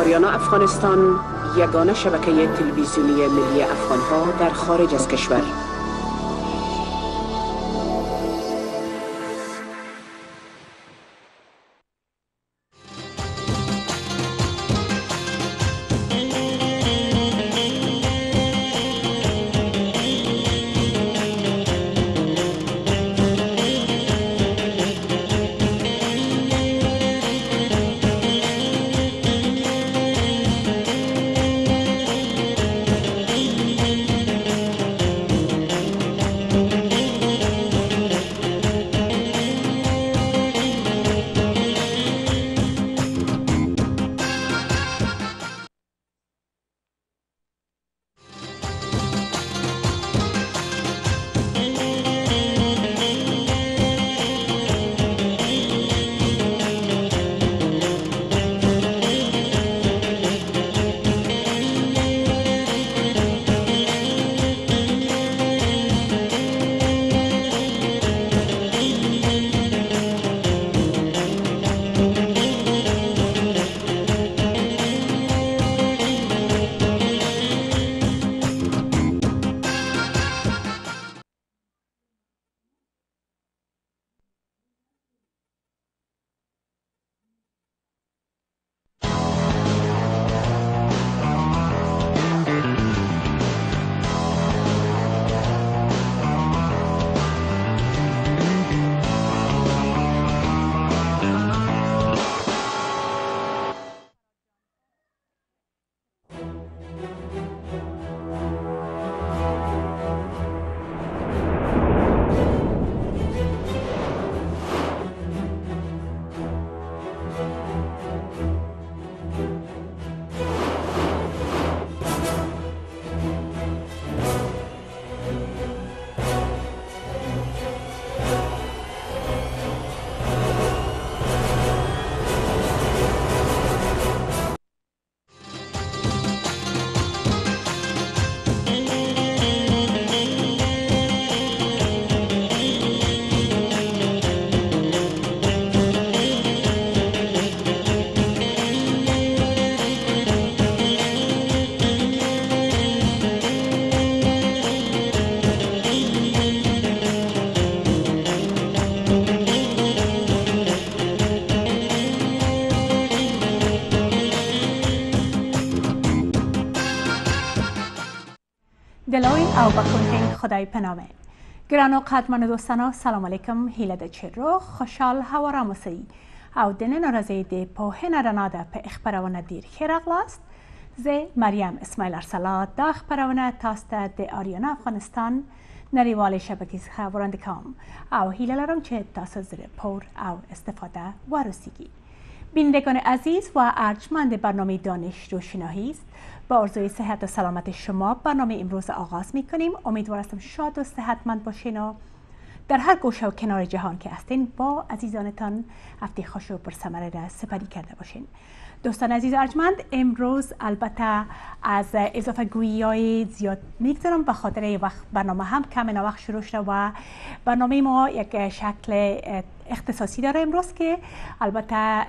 آریانا افغانستان، یگانه شبکه تلویزیونی ملی افغانها در خارج از کشور. دلوین او بکنه خدای پنامه گرانو قدمن دوستانو سلام علیکم هیله د چرو خوشحال هوا مسئی او دنه نرازه دی په نرناده په اخبارونه دیر خیر اغلاست زه مریم اسماعیل ارسلات دا اخبارونه تاسته د آریانا افغانستان نریوال شبکه خبرنده کام او هیله لرم چه تاسو زیر پور او استفاده ورسیگی. بینندگان عزیز و ارجمند برنامه دانش رو شناهی است. با آرزوی صحت و سلامت شما برنامه امروز آغاز می کنیم. امیدوار هستم شاد و صحتمند باشین و در هر گوشه و کنار جهان که هستین با عزیزانتان هفته خوش و پرثمره را سپری کرده باشین. دوستان عزیز ارجمند، امروز البته از اضافه گویی های زیاد میگذارم به خاطر وقت برنامه هم کم وقت شروع شده و برنامه ما یک شکل اختصاصی داره امروز که البته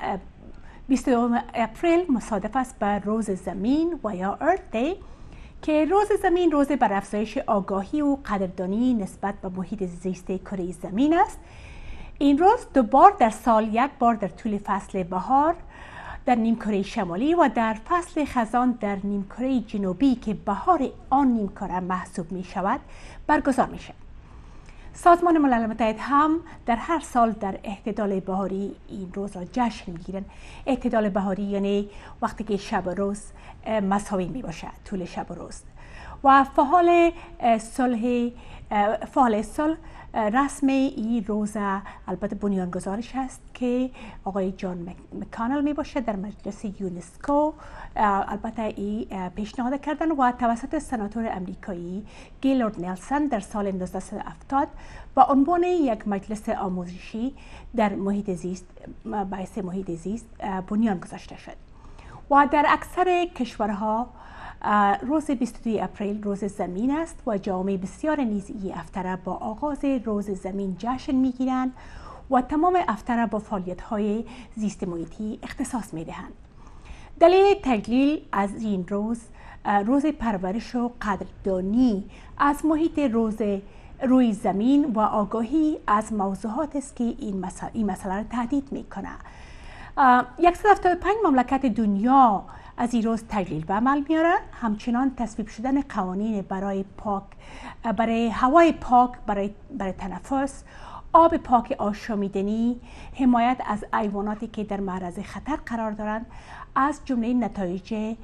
22 اپریل مصادف است با روز زمین و یا Earth Day که روز زمین روز بر افزایش آگاهی و قدردانی نسبت به محیط زیست کره زمین است. این روز دو بار در سال، یک بار در طول فصل بهار در نیمکره شمالی و در فصل خزان در نیمکره جنوبی که بهار آن نیمکره محسوب می شود برگزار می شود. سازمان ملل متحد هم در هر سال در اعتدال بهاری این روز را جشن میگیرند. اعتدال بهاری یعنی وقتی که شب و روز مساوی می باشد، طول شب و روز. و فعال صلح رسم این روز البته بنیانگذارش هست که آقای جان مکانل می باشد در مجلس یونسکو. البته این پیشنهاد کردن و توسط سناتور امریکایی گیلارد نلسون در سال 1970 با عنوان یک مجلس آموزشی در محیط زیست باعث محیط زیست بنیان گذاشته شد و در اکثر کشورها روز 22 اپریل روز زمین است و جامعه بسیار نیز این هفته با آغاز روز زمین جشن میگیرند و تمام هفته با فعالیت‌های زیست محیطی اختصاص میدهند. دلیل تجلیل از این روز پرورش و قدردانی از محیط روی زمین و آگاهی از موضوعات است که این مسئله را تهدید میکنه. 175 مملکت دنیا از این روز تجلیل به عمل میاره. همچنان تصویب شدن قوانین برای هوای پاک برای تنفس، آب پاک آشامیدنی، حمایت از حیواناتی که در معرض خطر قرار دارند از جمله نتایج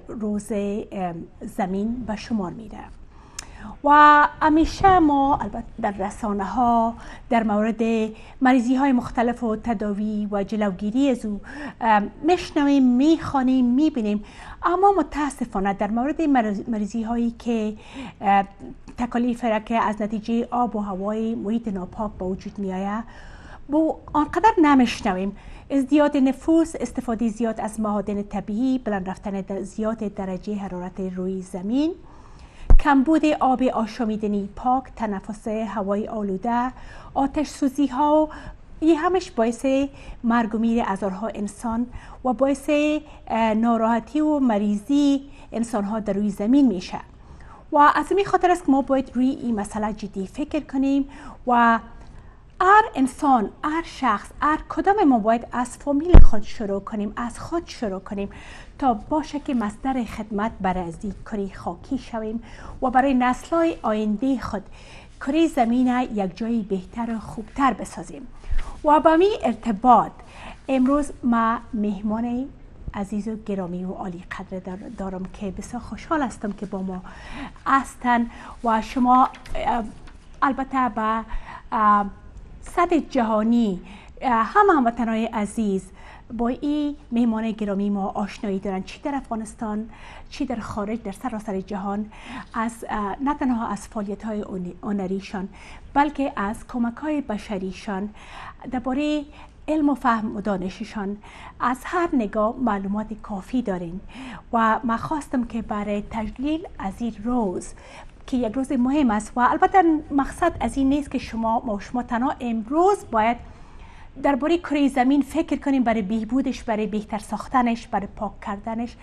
روز زمین به شمار میره. و همیشه ما البته در رسانه ها در مورد مریضی های مختلف و تداوی و جلوگیری از او میشنویم، میخوانیم، میبینیم، اما متاسفانه در مورد مریضی هایی که تکالیف را که از نتیجه آب و هوای محیط ناپاک به وجود می آید آنقدر نمیشنویم. ازدیاد نفوس، استفاده زیاد از معادن طبیعی، بلند رفتن زیاد درجه حرارت روی زمین، کمبود آب آشامیدنی پاک، تنفس هوای آلوده، آتش سوزی ها، این همش باعث مرگ و میر هزارها انسان و باعث ناراحتی و مریضی انسان ها در روی زمین میشه. و از این خاطر است که ما باید روی این مسئله جدی فکر کنیم و هر انسان، هر شخص، هر کدام ما باید از فامیل خود شروع کنیم، از خود شروع کنیم تا باشه که مصدر خدمت برای از این کره خاکی شویم و برای نسل‌های آینده خود کره زمین یک جای بهتر و خوبتر بسازیم. و با می ارتباط امروز ما مهمان عزیز و گرامی و عالی قدر دارم که بسیار خوشحال هستم که با ما هستن و شما البته به سطح جهانی هموطنان عزیز با این مهمان گرامی ما آشنایی دارن، چی در افغانستان، چی در خارج، در سراسر جهان، از نه تنها از فعالیت‌های هنریشان بلکه از کمک‌های بشریشان، درباره علم و فهم و دانششان از هر نگاه معلومات کافی دارین. و من خواستم که برای تجلیل از این روز که یک روز مهم است و البته مقصد از این نیست که شما تنها امروز باید درباره کره زمین فکر کنیم برای بهبودش، برای بهتر ساختنش، برای پاک کردنش.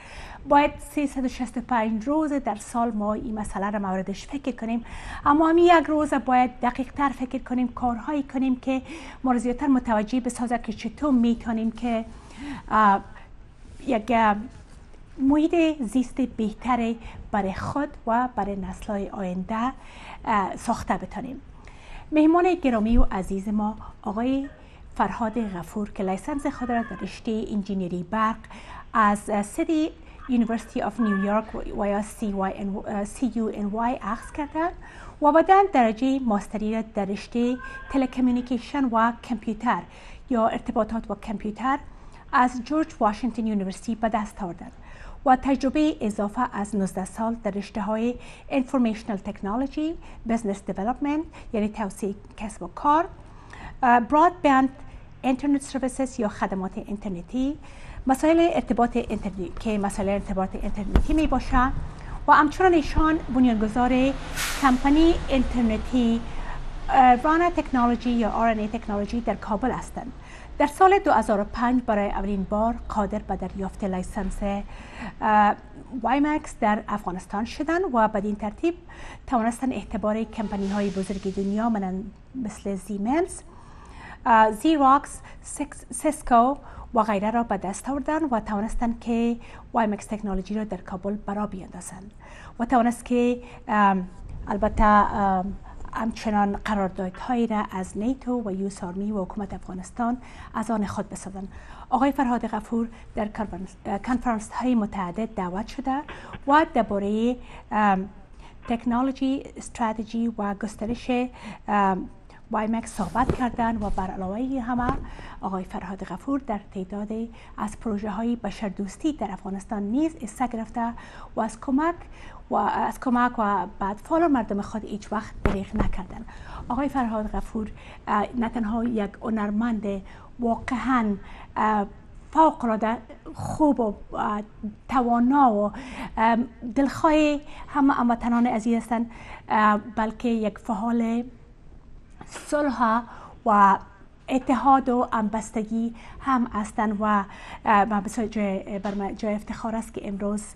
باید 365 روز در سال ما این مسئله را موردش فکر کنیم، اما همین یک روز باید دقیق تر فکر کنیم، کارهایی کنیم که ما را زیادتر متوجه بسازد که چطور میتونیم که یک محیط زیست بهتر برای خود و برای نسل‌های آینده ساخته بتونیم. مهمان گرامی و عزیز ما آقای فرهاد غفور که لیسنس خود را در رشته انجینری برق از سیتی یونیورسیتی آف نیویورک و یا CUNY اخذ کردند و بعداً درجه ماستری را در رشته تلکمیونیکیشن و کامپیوتر یا ارتباطات و کامپیوتر از جورج واشنگتن یونیورسیتی به دست آوردند و تجربه اضافه از 19 سال در رشته های انفورمیشنال تکنولوژی، بزنس دیولپمنت یعنی توسعه کسب و کار، برادبند اینترنت سرویسز یا خدمات اینترنتی، مسائل ارتباط اینترنتی که مسائل ارتباط اینترنتی می باشه و همچنان ایشان بنیانگذار کمپانی اینترنتی رانا تکنولوژی یا RNA تکنولوژی در کابل هستند. در سال 2005 برای اولین بار قادر به دریافت لیسنس وایمکس در افغانستان شدند و بدین ترتیب توانستند اعتبار کمپانی های بزرگ دنیا مثل زیمنز، زیراکس، سیسکو و غیره را به دست آوردند و توانستند که وایمکس تکنولوژی را در کابل برا بیاندازند و توانست که البته همچنان قراردادهایی را از نیتو و یوس آرمی و حکومت افغانستان از آن خود بسازند. آقای فرهاد غفور در کنفرانس های متعدد دعوت شده و درباره تکنولوژی، استراتژی و گسترش وایمکس صحبت کردند و بر علاوه همه آقای فرهاد غفور در تعدادی از پروژه های بشردوستی در افغانستان نیز حصه گرفته و از کمک و بعد فال مردم خود هیچ وقت دریغ نکردند. آقای فرهاد غفور نه تنها یک هنرمند واقعا فوق‌العاده خوب و توانا و دلخواه همه هموطنان عزیز هستند، بلکه یک فعال صلح و اتحاد و همبستگی هم هستند و بسیار جای افتخار است که امروز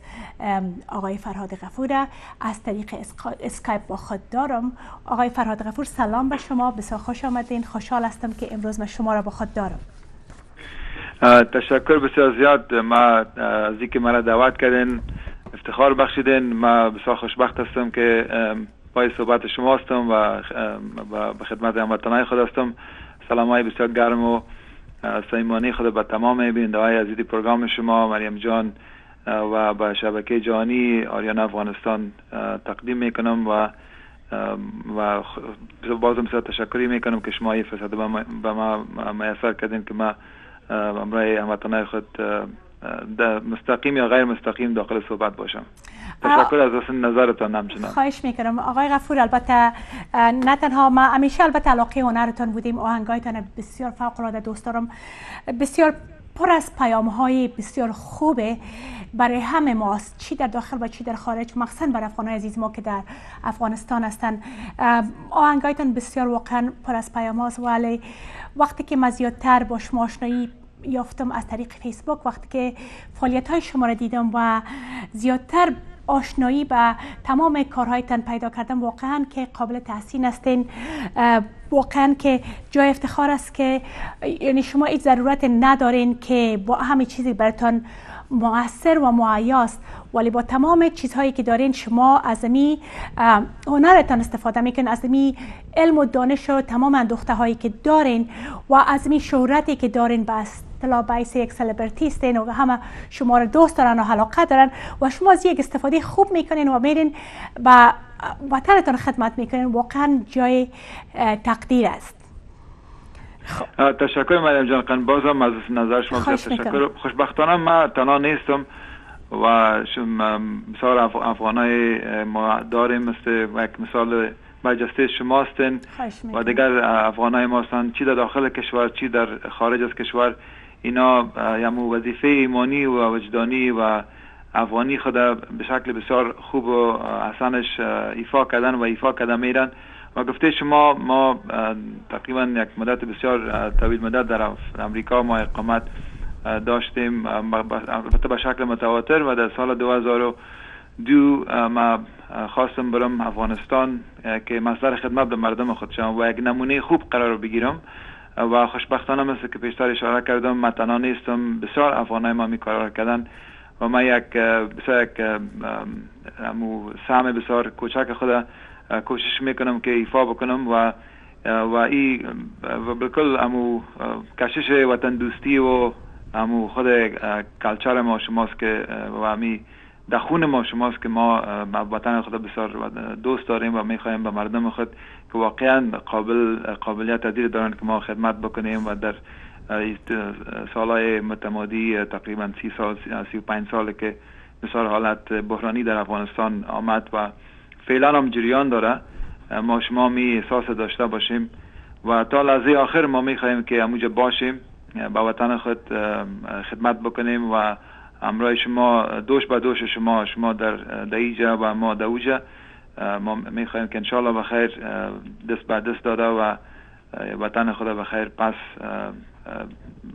آقای فرهاد غفور از طریق اسکایپ با خود دارم. آقای فرهاد غفور سلام به شما، بسیار خوش آمدین. خوشحال هستم که امروز من شما را با خود دارم. تشکر بسیار زیاد از اینکه مرا دعوت کردین، افتخار بخشیدین. ما بسیار خوشبخت هستم که پای صحبت شما هستم و به خدمت هموطنان خود هستم. سلامای بسیار گرم و صمیمانه خود به تمام بیننده‌های عزیز پروگرام شما، مریم جان و به شبکه جهانی آریانا افغانستان تقدیم میکنم و بازم بسیار تشکری میکنم که شما این فرصت به ما میسر کردین که ما امروز هموطنان خود مستقیم یا غیر مستقیم داخل صحبت باشم. تشکر از نظرتان. همچنان خواهش میکنم آقای غفور. البته نه تنها ما همیشه البته علاقه هنرتان بودیم، آهنگایتان بسیار فوق العاده دوست دارم، بسیار پر از پیام های بسیار خوبه برای همه ماست، چی در داخل و چی در خارج، مخصوصا برای افغانای عزیز ما که در افغانستان هستن. آهنگایتان بسیار واقعا پر از پیام هاست، ولی وقتی که من زیادتر با شما آشنایی یافتم از طریق فیسبوک، وقتی که فعالیت های شما را دیدم و زیادتر آشنایی با تمام کارهایتان پیدا کردم، واقعا که قابل تحسین هستین. واقعا که جای افتخار است که یعنی شما هیچ ضرورت ندارین که با همه چیزی براتان مؤثر و معیاست، ولی با تمام چیزهایی که دارین شما از می هنرتان استفاده میکنین، از می علم و دانش و تمام اندوخته هایی که دارین و از می شهرتی که دارین بس اصطلاح باعث یک سلبریتی هستین و همه شما را دوست دارن و علاقه دارن و شما از یک استفاده خوب میکنین و میرین و وطنتان خدمت میکنین. واقعا جای تقدیر است. تشکر مریم جان، بازم از نظر شما تشکر. خوشبختانه ما تنها نیستم و مثال افغانای ما داریم، مثل یک مثال برجسته شما هستین و دیگر افغانای ما هستن، چی در داخل کشور چی در خارج از کشور. اینا یمو وظیفه ایمانی و وجدانی و افغانی خود به شکل بسیار خوب و حسنش ایفا کردن و ایفا کرده میرن. و گفته شما ما تقریبا یک مدت بسیار طویل مدت در امریکا ما اقامت داشتیم، البته به شکل متواتر، و در سال 2002 ما خواستم برم افغانستان که مصدر خدمت به مردم خود شم و یک نمونه خوب قرار بگیرم. و خوشبختانه مثل که پیشتر اشاره کردم من تنها نیستم، بسیار افغانای ما می کار کردن و من یک سهم بسیار کوچک خود کوشش میکنم که ایفا بکنم و بالکل کشش وطن دوستی و خود کلچر ما شماست که و امی در خون ما شماست که ما وطن خود بسیار دوست داریم و میخوایم به مردم خود که واقعا قابلیت دیر دارن که ما خدمت بکنیم. و در سالهای متمادی تقریبا 30 سال 35 سال که مثال حالت بحرانی در افغانستان آمد و فعلا هم جریان داره، ما شما می احساس داشته باشیم و تا لحظه آخر ما میخوایم که همونجا باشیم، با وطن خود خدمت بکنیم و همراه شما دوش به دوش شما در اینجا و ما در اوجا. ما میخوایم که انشالله بخیر دست به دست داده و وطن خود بخیر پس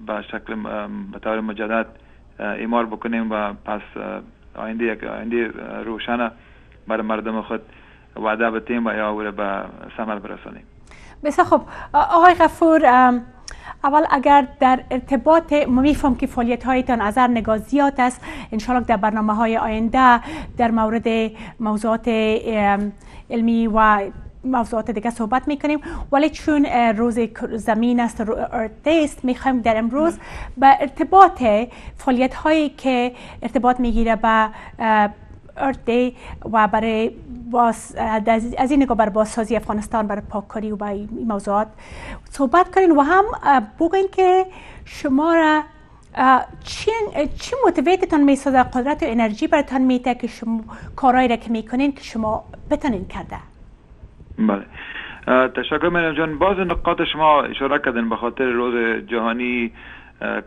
به شکل به طور مجدد اعمار بکنیم و پس آینده روشن برای مردم خود وعده بتیم و یا به ثمر برسانیم. بسیار خوب آقای غفور، اول اگر در ارتباط میفهم که فعالیت هایتان از هر نگاه زیاد است، انشاءالله در برنامه های آینده در مورد موضوعات علمی و موضوعات دیگه صحبت میکنیم، ولی چون روز زمین است، ارت دی است، میخوایم در امروز به ارتباط فعالیت هایی که ارتباط میگیره به ارت دی و برای از این نگاه بر بازسازی افغانستان، برای پاککاری و این موضوعات صحبت کنین و هم بگین که شما را چی موتیویتتان میسازه، قدرت و انرژی براتان میده که شما کارهایی را که میکنین که شما بتونین کرده. بله تشکر مریم جان. باز نقاط شما اشاره کردن به خاطر روز جهانی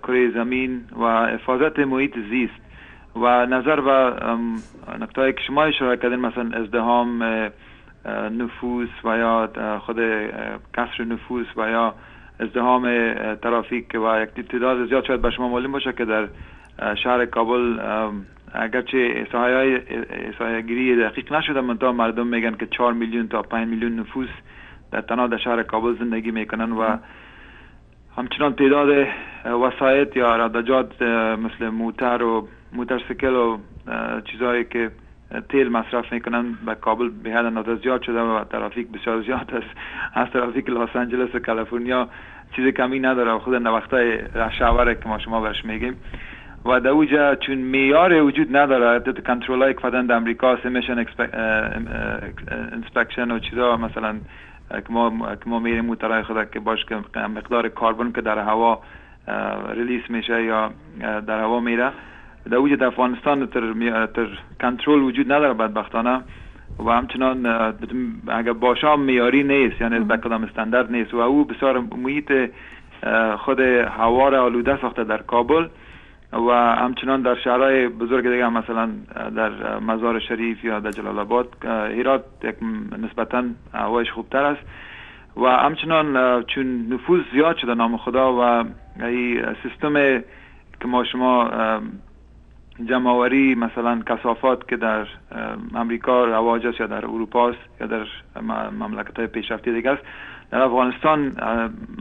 کره زمین و حفاظت محیط زیست و نظر و نکتهایی که شما اشاره کردین، مثلا ازدحام نفوس و یا خود کسر نفوس و یا ازدحام ترافیک و یک تعداد زیاد شاید به شما معلوم باشه که در شهر کابل اگرچه احصایه گیری دقیق نشده منتها مردم میگن که 4 میلیون تا 5 میلیون نفوس در تنها در شهر کابل زندگی میکنن و همچنان تعداد وسایط یا رادجات مثل موتر و موتورسیکل و چیزهایی که تیل مصرف میکنن به کابل به حد اندازه زیاد شده و ترافیک بسیار زیاد است. از ترافیک لس آنجلس و کالیفرنیا چیز کمی نداره، خود نوختای رش آور که ما شما برش میگیم و در اوجا چون معیار وجود نداره کنترل های که فدن در امریکا امیشن انسپکشن و چیزا مثلا که ما میریم موترهای خود که باش که مقدار کربن که در هوا ریلیس میشه یا در هوا میره در وجود افغانستان تر کنترل وجود نداره بدبختانه و همچنان اگر باشه معیاری نیست، یعنی به کدام استاندارد نیست و او بسیار محیط خود هوا را آلوده ساخته در کابل و همچنان در شهرهای بزرگ دیگه مثلا در مزار شریف یا در جلال آباد هرات یک نسبتا هوایش خوبتر است و همچنان چون نفوذ زیاد شده نام خدا و این سیستم که ما شما جمع‌آوری مثلا کثافات که در امریکا رواج است یا در اروپا است یا در مملکت‌های پیشرفته دیگه است در افغانستان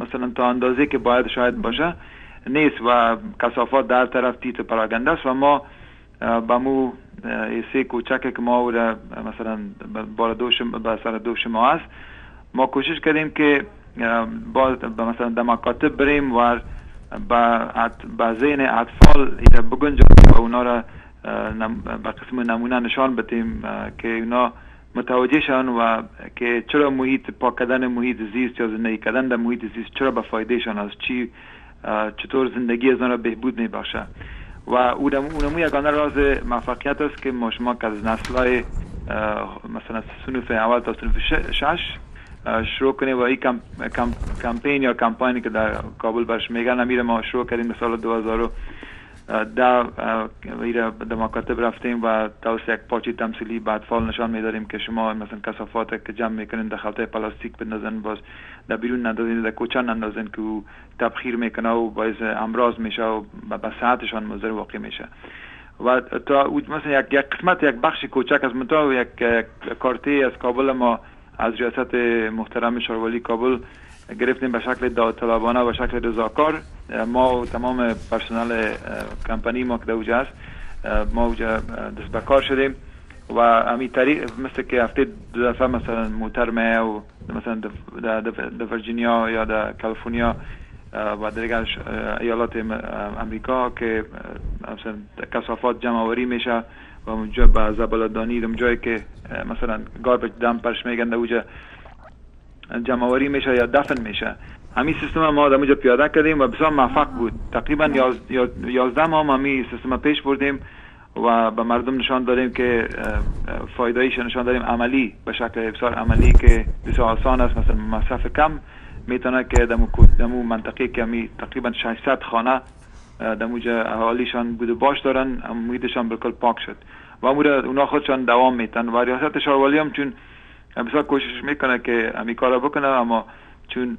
مثلا تا اندازه که باید شاید باشه نیست و کثافات در طرف تیت پراگنده است و ما با مو سه کوچک که ما مثلا با سر دوش ما است ما کوشش کردیم که مثلا در مکاتب بریم و با ذهن اطفال بگنجانیم و اونا را به قسم نمونه نشان بدیم که اونا متوجه شن و که چرا پاک کردن محیط زیست یا زندگی کردن در محیط زیست چرا به فایده شان است، چطور زندگی از آن را بهبود میبخشه و اونمو یگانه راز موفقیت است که ما شما که از نسل‌های مثلا صنف اول تا صنف 6 شروع کنیم و این کمپین یا کمپانی که در کابل برش میگن امیره ما شروع کردیم مثلا 2010 در مکاتب رفتیم و توسط یک پارچه تمثیلی به اطفال نشان میداریم که شما مثلا کثافات که جمع میکنین در خلطه پلاستیک بندازن باز در بیرون نندازین در کوچه نندازین که تبخیر میکنه و باعث امراض میشه و به صحتشان مضر واقع میشه و تا مثلا یک قسمت یک بخش کوچک از منطقه یک کارتی از کابل ما از ریاست محترم شاروالی کابل گرفتیم به شکل داوطلبانه و شکل رضاکار ما و تمام پرسنل کمپانی ما که دوجه است ما اوجا دست به کار شدیم و همین طریق مثل که هفته 2 دفعه مثلا موتر میه و مثلا در ورجینیا یا در کالیفرنیا و دیگر ایالات امریکا که مثلا کثافات جمع آوری میشه و اونجا به زباله‌دانی اونجایی که مثلا گاربیج دمپرش میگن اوجا جمع آوری میشه یا دفن میشه. همین سیستم ما در اونجا پیاده کردیم و بسیار موفق بود. تقریبا 11 ماه همین سیستم پیش بردیم و به مردم نشان دادیم که فایده‌ایش نشان دادیم عملی به شکل بسیار عملی که بسیار آسان است. مثلا مصرف کم میتونه که در منطقه که همی تقریبا 600 خانه در اونجا اهالیشان بود باش دارن محیطشان بالکل پاک شد و اونا خودشان دوام میتن و ریاست شاروالی هم چون بسیار کوشش میکنه که همین کارا بکنه اما چون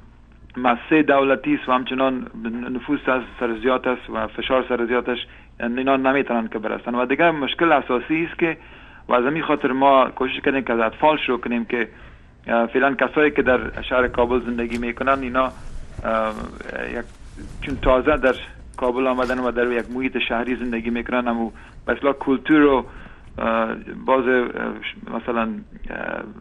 مسئله دولتی است و همچنان نفوذ سر زیاد است و فشار سر زیادش اینا نمیتونن که برسن و دیگه مشکل اساسی است که و از همین خاطر ما کوشش کردیم که از اطفال شروع کنیم که فعلا کسایی که در شهر کابل زندگی میکنن اینا چون تازه در کابل آمدن و در یک محیط شهری زندگی میکنن اما مثلا کلتور و باز مثلا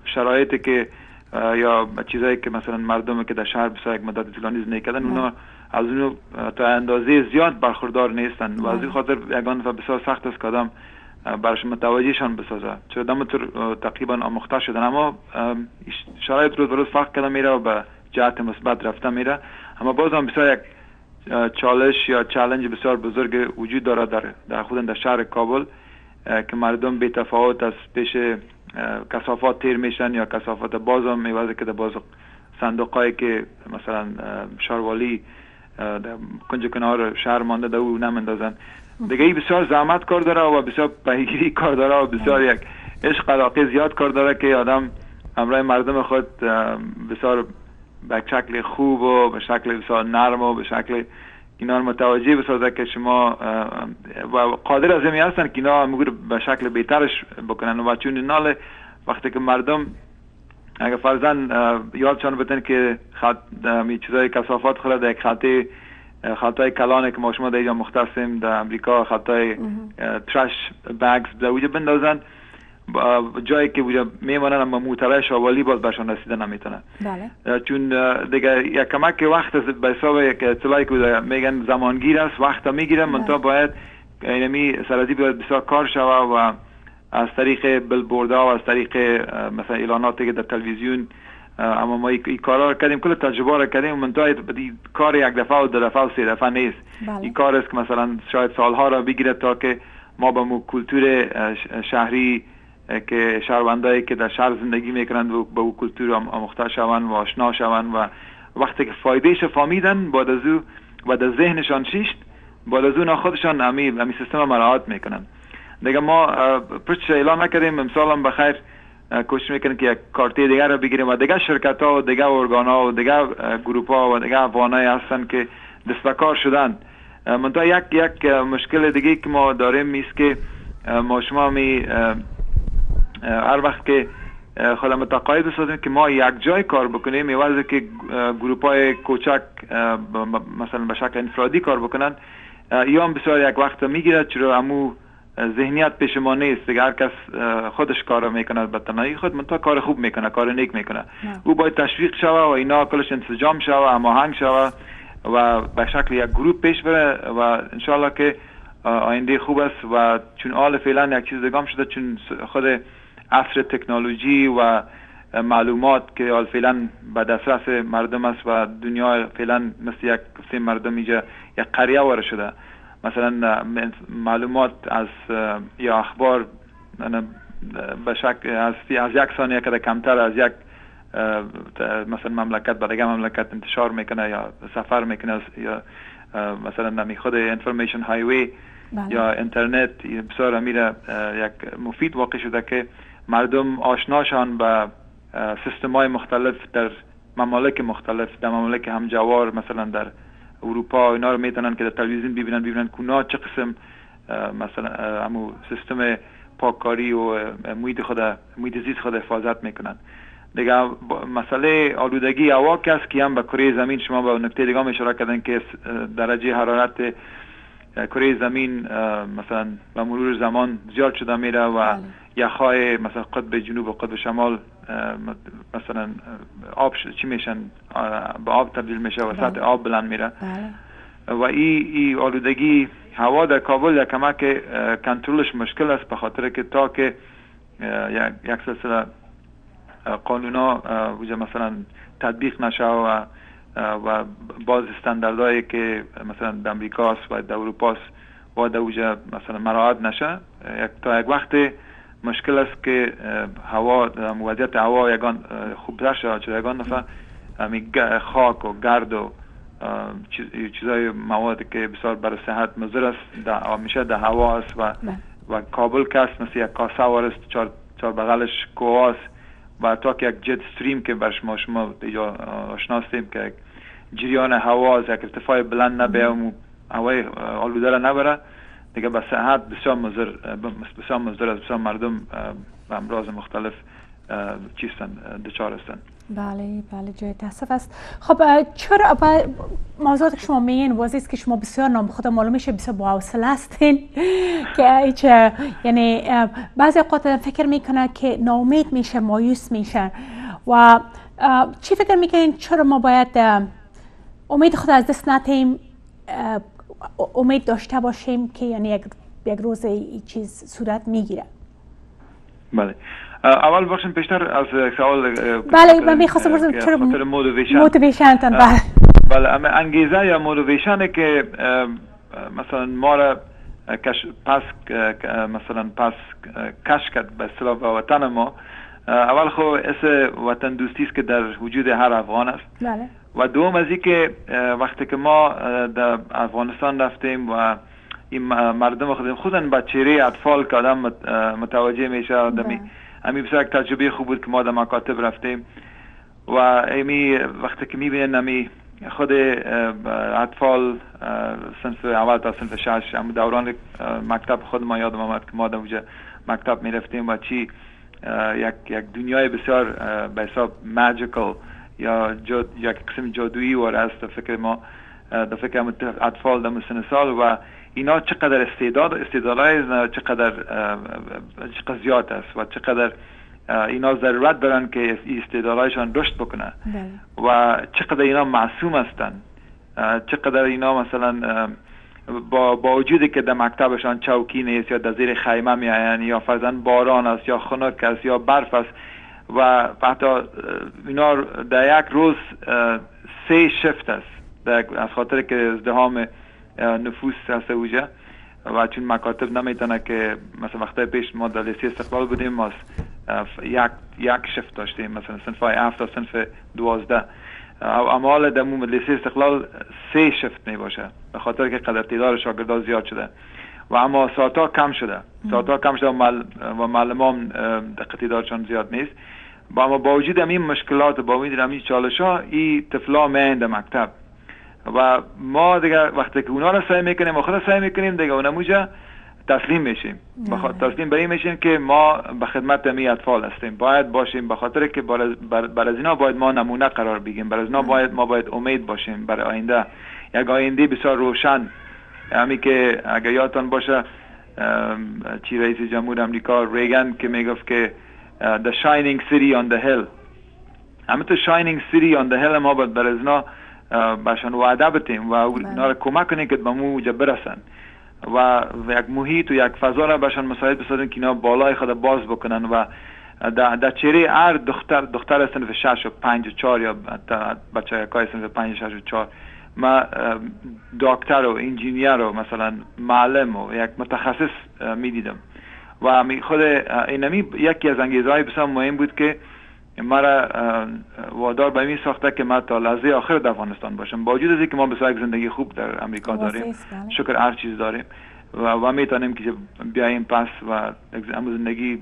شرایطی که یا چیزایی که مثلا مردمی که در شهر بسیار یک مدت طولانی زندگی کردن اونا از اونو تا اندازه زیاد برخوردار نیستن و از این خاطر یگان و بسیار سخت است که آدم برش متوجهشان بسازه چون دمتر تقریبا آموخته شدن اما شرایط روز به روز فرق کرده میره و به جهت مثبت رفته میره اما باز هم بسیار یک چالش یا چالش بسیار بزرگ وجود داره در خود در شهر کابل که مردم بی تفاوت از پیش کثافات تیر میشن یا کثافات باز هم میوازه که در باز صندوقایی که مثلا شاروالی کنج کنار شهر مانده در او نمندازن دیگه ای بسیار زحمت کار داره و بسیار پیگیری کار داره و بسیار یک عشق علاقه زیاد کار داره که آدم همراه مردم خود بسیار به شکل خوب و به شکل بسیار نرم و به شکل اینا متوجه بسازه که شما و قادر از این هستن که اینا میگوره به شکل بهترش بکنن. و چون اینا وقتی که مردم اگر فرضاً یادشان بدن که می چیزای کثافات خورد در یک خلطای کلانه که ما شما در اینجا مختصیم در امریکا خلطای ترش بگز در وجه بندازن جایی که وجه میمانن اما موتره شوالی باز برشان رسیده نمیتونه. بله. چون دیگه یک کمک وقت به حساب یک اطلاعی که میگن زمانگیر است وقت میگیره منتها باید اینمی سرازی باید بسیار کار شوه و از طریق بلبوردها و از طریق مثلا اعلاناتی که در تلویزیون اما ما این کارا رو کردیم کل تجربه رو کردیم منتها کار یک دفعه و دو دفعه و سه دفعه نیست. این کار است که مثلا شاید سالها را بگیره تا که ما با کلتور شهری که شهروندایی که در شهر زندگی میکنند و با کلتور آموخته شوند و آشنا شوند و وقتی که فایدهش فهمیدن بعد از او و در ذهنشان شیشت بعد از اون خودشان امی سیستم مراعات میکنن. دیگه ما پرچ اعلان نکردیم امسال بخیر کوشش میکنیم که یک کارتی دیگر رو بگیریم و دیگه شرکت ها و دیگه ارگان ها و دیگه گروپ ها و دیگه افغانای هستن که دست به کار شدن. منتها یک مشکل دیگه که ما داریم میست که ما شما هر وقت که خودم متقاعد بسازیم که ما یک جای کار بکنیم میوازه که گروپ های کوچک مثلا به شکل انفرادی کار بکنن یا هم بسیار یک وقت میگیره چرا امو ذهنیت پیش ما نیست دیگه هر کس خودش کار میکنه به تنهایی خود منتها کار خوب میکنه کار نیک میکنه او باید تشویق شوه و اینا کلش انسجام شوه هماهنگ شوه و به شکل یک گروپ پیش بره و انشالله که آینده خوب است. و چون حال فعلا یک چیز دیگه هم شده چون خود عصر تکنولوژی و معلومات که حال فعلا به دسترس مردم است و دنیا فعلا مثل یک قسم مردم اینجا یک قریه وارد شده. مثلا معلومات از یا اخبار به شکل از یک ثانیه که کمتر از یک مثلا مملکت به دیگه مملکت انتشار میکنه یا سفر میکنه یا مثلا نمی خود انفورمیشن هایوی یا اینترنت بسیار میره یک مفید واقع شده که مردم آشناشان به سیستم‌های مختلف در ممالک مختلف در ممالک همجوار مثلا در اروپا اینا رو میتونن که در تلویزیون ببینن کنا چه قسم مثلا همو سیستم پاککاری و محیط زیست خود حفاظت میکنن. دیگه مسئله آلودگی هوا که است که هم به کره زمین شما به نکته دیگه اشاره کردن که درجه حرارت کره زمین مثلا با مرور زمان زیاد شده میره و یخهای مثلا قطب جنوب و قطب شمال مثلا آب چی میشن به آب تبدیل میشه و سطح آب بلند میره و این آلودگی هوا در کابل یک کمک کنترلش مشکل است به خاطر که تا که یک سلسله قانونا مثلا تطبیق نشه و باز استانداردهایی که مثلا در امریکا است و در اروپا است و در اوجه مثلا مراعات نشه تا یک وقت مشکل است که هوا وضعیت هوا یگان خوبتر شد چرا یگان دفعه خاک و گرد و چیزای موادی که بسیار برای صحت مضر است میشه در هوا است و کابل کس مثل یک کاسه وارست چار بغلش کوه و تا که یک جت استریم که بر شما دیجا آشناستیم که جریان هوا از یک ارتفاع بلند نبه و هوای آلوده را نبره دیگه به صحت بسیار مضر است. بسیار مردم به امراض مختلف چیستن دچار هستند. بله جای تاسف است. خب چرا موضوعی که شما میگین واضحه است که شما بسیار نام خود معلوم میشه بسیار با حوصله هستین که هیچ یعنی بعضی اوقات فکر میکنه که ناامید میشه مایوس میشه و چی فکر میکنین چرا ما باید امید خود از دست ندیم امید داشته باشیم که یعنی یک روز این چیز صورت میگیره؟ بله اول بخشن پیشتر از سوال بله من میخواستم بپرسم چرا موتیویشن بله اما انگیزه یا موتیویشنه که مثلا ما را پس کش کرد به اصطلاح به وطن ما. اول خب وطن دوستی است که در وجود هر افغان است. بله. و دوم از این که وقتی که ما در افغانستان رفتیم و این مردم خودن بچه‌ای اطفال که آدم متوجه میشه همین بسیار تجربه خوب بود که ما در مکاتب رفتیم و امی وقتی که میبینن امی خود اطفال صنف اول تا صنف 6 هم دوران مکتب خود ما یادم آمد که ما در اونجا مکتب میرفتیم و چی یک دنیای بسیار به حساب ماجیکال یا یک قسم جادویی وار است فکر ما در فکر اطفال در سن سال و اینا چقدر استعدادهای چقدر زیاد است و چقدر اینا ضرورت دارن که استعدادهایشان رشد بکنه و چقدر اینا معصوم هستن، چقدر اینا مثلا با وجودی که در مکتبشان چوکی نیست یا در زیر خیمه میاین یا فرضاً باران است یا خنک است یا برف است و حتی اینا در یک روز 3 شفت است از خاطر که ازدحام نفوس هست اوجه و چون مکاتب نمیتونه که مثلا وقتی پیش ما در لیسه استقلال بودیم ما یک شفت داشتیم مثلا صنف 7 تا صنف 12 اما حالا در لیسه استقلال 3 شفت می باشه به خاطر که قدر تعداد شاگردان زیاد شده و اما ساعتها کم شده و معلمان تعدادشان زیاد نیست اما با وجود این مشکلات با وجود این چالش‌ها این طفلا میاین در مکتب و ما دیگه وقتی که اونا رو سعی میکنیم و خود سعی میکنیم دیگه اونموجه تسلیم میشیم تسلیم به این میشیم که ما به خدمت می اطفال هستیم باید باشیم به خاطر که بر از اینا باید ما نمونه قرار بگیریم بر از اینا ما باید امید باشیم برای آینده یک آینده بسیار روشن همین که اگر یادتان باشه چی رئیس جمهور امریکا ریگن که میگفت که the shining city on the hill همین تو shining city on the hill ما باید بر از اینا باشن وعده بتیم و اینا رو کمک کنیم که به موجه برسن و یک محیط و یک فضا را باشن مساعد بسازن که اینا بالای خود باز بکنن و در چهره هر دختر صنف 6 و 5 و 4 یا بچه یکای صنف 5 و 6 و 4 ما دکتر و انجینیر و مثلا معلم و یک متخصص میدیدم و خود اینمی یکی از انگیزه‌های بسیار مهم بود که مرا وادار به این ساخته که من تا لحظه آخر در افغانستان باشم با وجود از اینکه ما بسیار زندگی خوب در امریکا داریم شکر هر چیز داریم و میتونیم که بیاییم پس و زندگی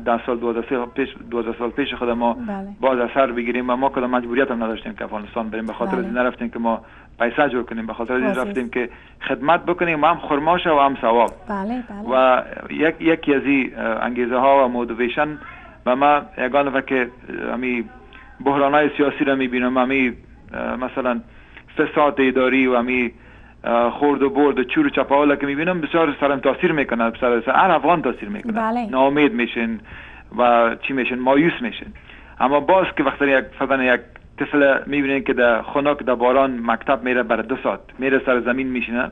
10 سال 12 سال پیش خود ما باز اثر بگیریم و ما کدام مجبوریت هم نداشتیم که افغانستان بریم به خاطر از این رفتیم که ما پیسه جور کنیم به خاطر از این رفتیم که خدمت بکنیم و هم خرماشه و هم ثواب و یکی از این انگیزه ها و موتیویشن و ما یگان وقت که همی بحرانهای سیاسی را میبینم همی مثلا فساد اداری و همی خورد و برد و چور و چپاول که میبینم بسیار سرم تاثیر میکنه بسیار هر افغان تاثیر میکنه ناامید میشن و چی میشن مایوس میشن اما باز که وقتی یک طفل میبینین که در خنک در باران مکتب میره برای 2 ساعت میره سر زمین میشینه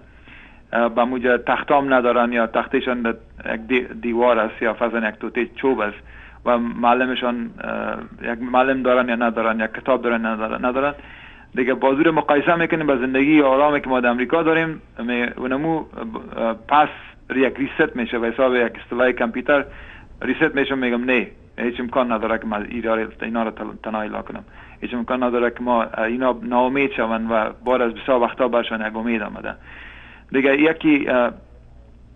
با موجه تختام ندارن یا تختشان یک دیوار است یا فرضاً یک توته چوب است و معلمشان یک معلم دارن یا ندارن یک کتاب دارن یا ندارن دیگه بازور مقایسه میکنیم با زندگی آرامی که ما در امریکا داریم اونمو پس یک ریست میشه به حساب یک اصطلاح کامپیوتر ریست میشه میگم نه هیچ امکان نداره که ما اینا رو تنهایی لا کنم هیچ امکان نداره که ما اینا ناامید شون و بعد از بسیار وقتا برشان یک امید آمده دیگه یکی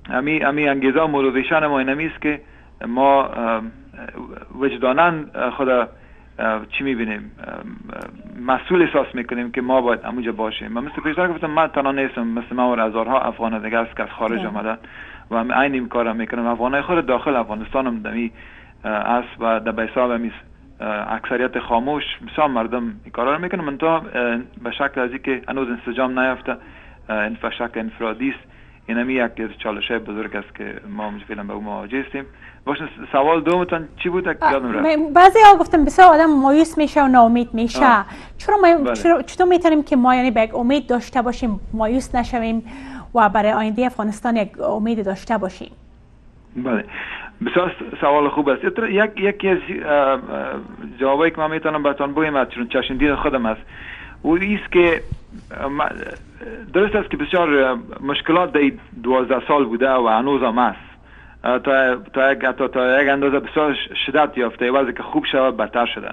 امی انگیزه و موتیویشن ما اینمیست که ما وجدانن خدا چی میبینیم مسئول احساس میکنیم که ما باید همونجا باشیم من مثل پیشتر گفتم من تنها نیستم مثل من و هزارها افغان دیگه است که از خارج آمدن و من این کارم میکنم افغانای خود داخل افغانستان هم دمی است و در حساب همی اکثریت خاموش بسیار مردم این کارا رو میکنم من تا به شکل ازی که هنوز انسجام نیافته شکل انفرادی است اینمی یک چالش بزرگ است که ما فعلا به اون مواجه هستیم. باشه سوال دومتون چی بود؟ یادم رفت. بعضی ها گفتم بسیار آدم مایوس میشه و ناامید میشه. چطور میتونیم که ما یعنی به یک امید داشته باشیم، مایوس نشویم و برای آینده افغانستان یک امید داشته باشیم؟ بله بسیار سوال خوب است. یکی از جوابایی که من میتونم براتون بگم چون چشمدید خودم است او است که درست است که بسیار مشکلات در 12 سال بوده و هنوز هم است تا یک اندازه بسیار شدت یافته وضعی که خوب شود بدتر شده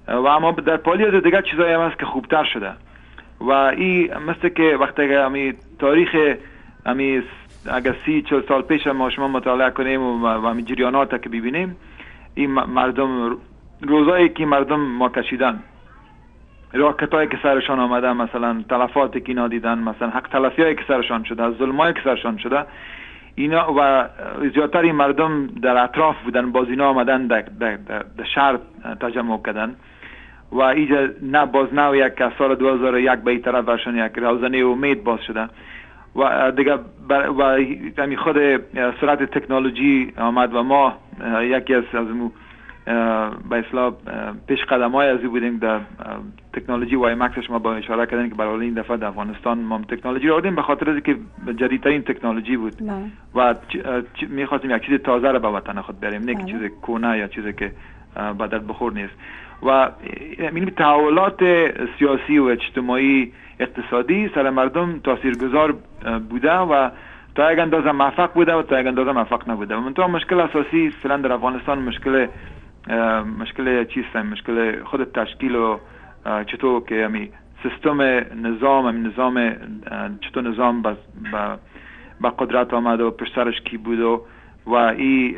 و اما در پالی از دیگر چیزایی هم است که خوبتر شده و این مثل که وقتی که تاریخ اگر 30-40 سال پیش ما شما مطالعه کنیم و جریانات که ببینیم این مردم روزایی که مردم ما کشیدن، راکتایی که سرشان آمده، مثلا تلفاتی که اینا دیدن، مثلا حق تلفیایی که سرشان شده، ظلمایی که سرشان شده، اینا و زیادتر مردم در اطراف بودن، باز اینا آمدن در شهر تجمع کردن و اینجا نه باز نه یک که سال 2001 به این طرف برشان یک روزنه امید باز شده و دیگه و همین خود سرعت تکنولوژی آمد و ما یکی از به اصطلاح پیش قدم‌های ازی بودیم در تکنولوژی و مکسش ما با اشاره کردن که برای این دفعه در افغانستان ما تکنولوژی رو آوردیم به خاطر از اینکه جدیدترین تکنولوژی بود و می‌خواستیم یک چیز تازه رو به وطن خود بیاریم، نه یک چیز کهنه یا چیزی که به درد بخور نیست. و این تحولات سیاسی و اجتماعی اقتصادی سر مردم تاثیرگذار بوده و تا یک اندازه موفق بوده و تا یک اندازه موفق نبوده. و منتها مشکل اساسی فعلا در افغانستان مشکل چیست؟ مشکل خود تشکیل و چطور که همین سیستم نظام چطور نظام با قدرت آمد و پشت سرش کی بود و این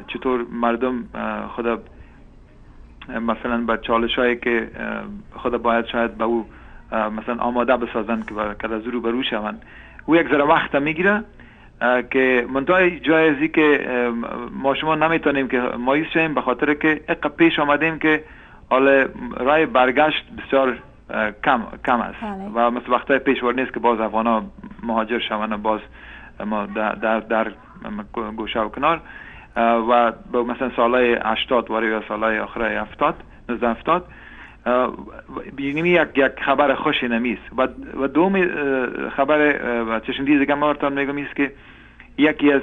چطور مردم خود مثلا با چالشایی که خود باید شاید به او مثلا آماده بسازن که از رو برو شوند، او یک ذره وقت میگیره که منتهای جایزی که ما شما نمیتونیم که مایوس شیم به خاطر که اقا پیش آمدیم که حالا رای برگشت بسیار کم است و مثل وقتای پیشوار نیست که باز افغانا مهاجر شوند باز ما در گوشه و کنار و مثلا سالهای 80 یا سالهای آخره 70 بینیم یک خبر خوشی نمیست و دوم خبر چشمدیز دیگه ما براتون میگم است که یکی از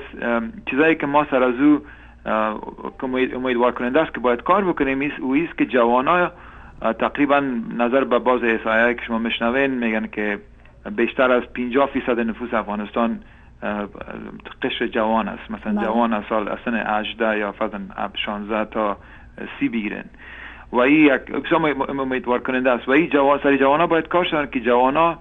چیزایی که ما سر از او امیدوار کننده است که باید کار بکنیم است که جوانان تقریبا نظر به باز احصایه‌ای که شما میشنوین میگن که بیشتر از 50% نفوس افغانستان قشر جوان است، مثلا جوان از سن 18 یا فرضاً 16 تا 30 بگیرن و این یک بسیار امیدوار کننده است و این جوانان باید کار شدن که جوانا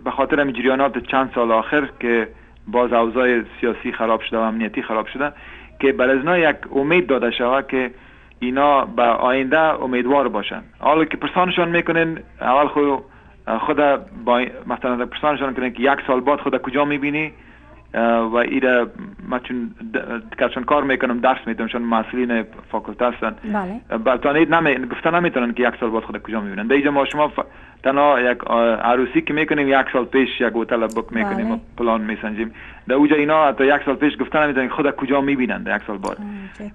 به خاطر همین جریانات چند سال آخر که باز اوضاع سیاسی خراب شده و امنیتی خراب شده که بر ازنا یک امید داده شود که اینا به آینده امیدوار باشن. حالا که پرسانشان میکنن اول خود مثلا پرسانشان کنن که یک سال بعد خود کجا میبینی و ایره ما چون کار میکنم درس میدم چون مسئولین فاکولته هستن بله گفتن نمیتونن که یک سال بعد خود کجا میبینن. دیگه ما شما تنها یک عروسی که میکنیم یک سال پیش یک هتل بوک میکنیم و پلان میسنجیم در اوجا اینا تا یک سال پیش گفتن نمیتونن خود کجا میبینن در یک سال بعد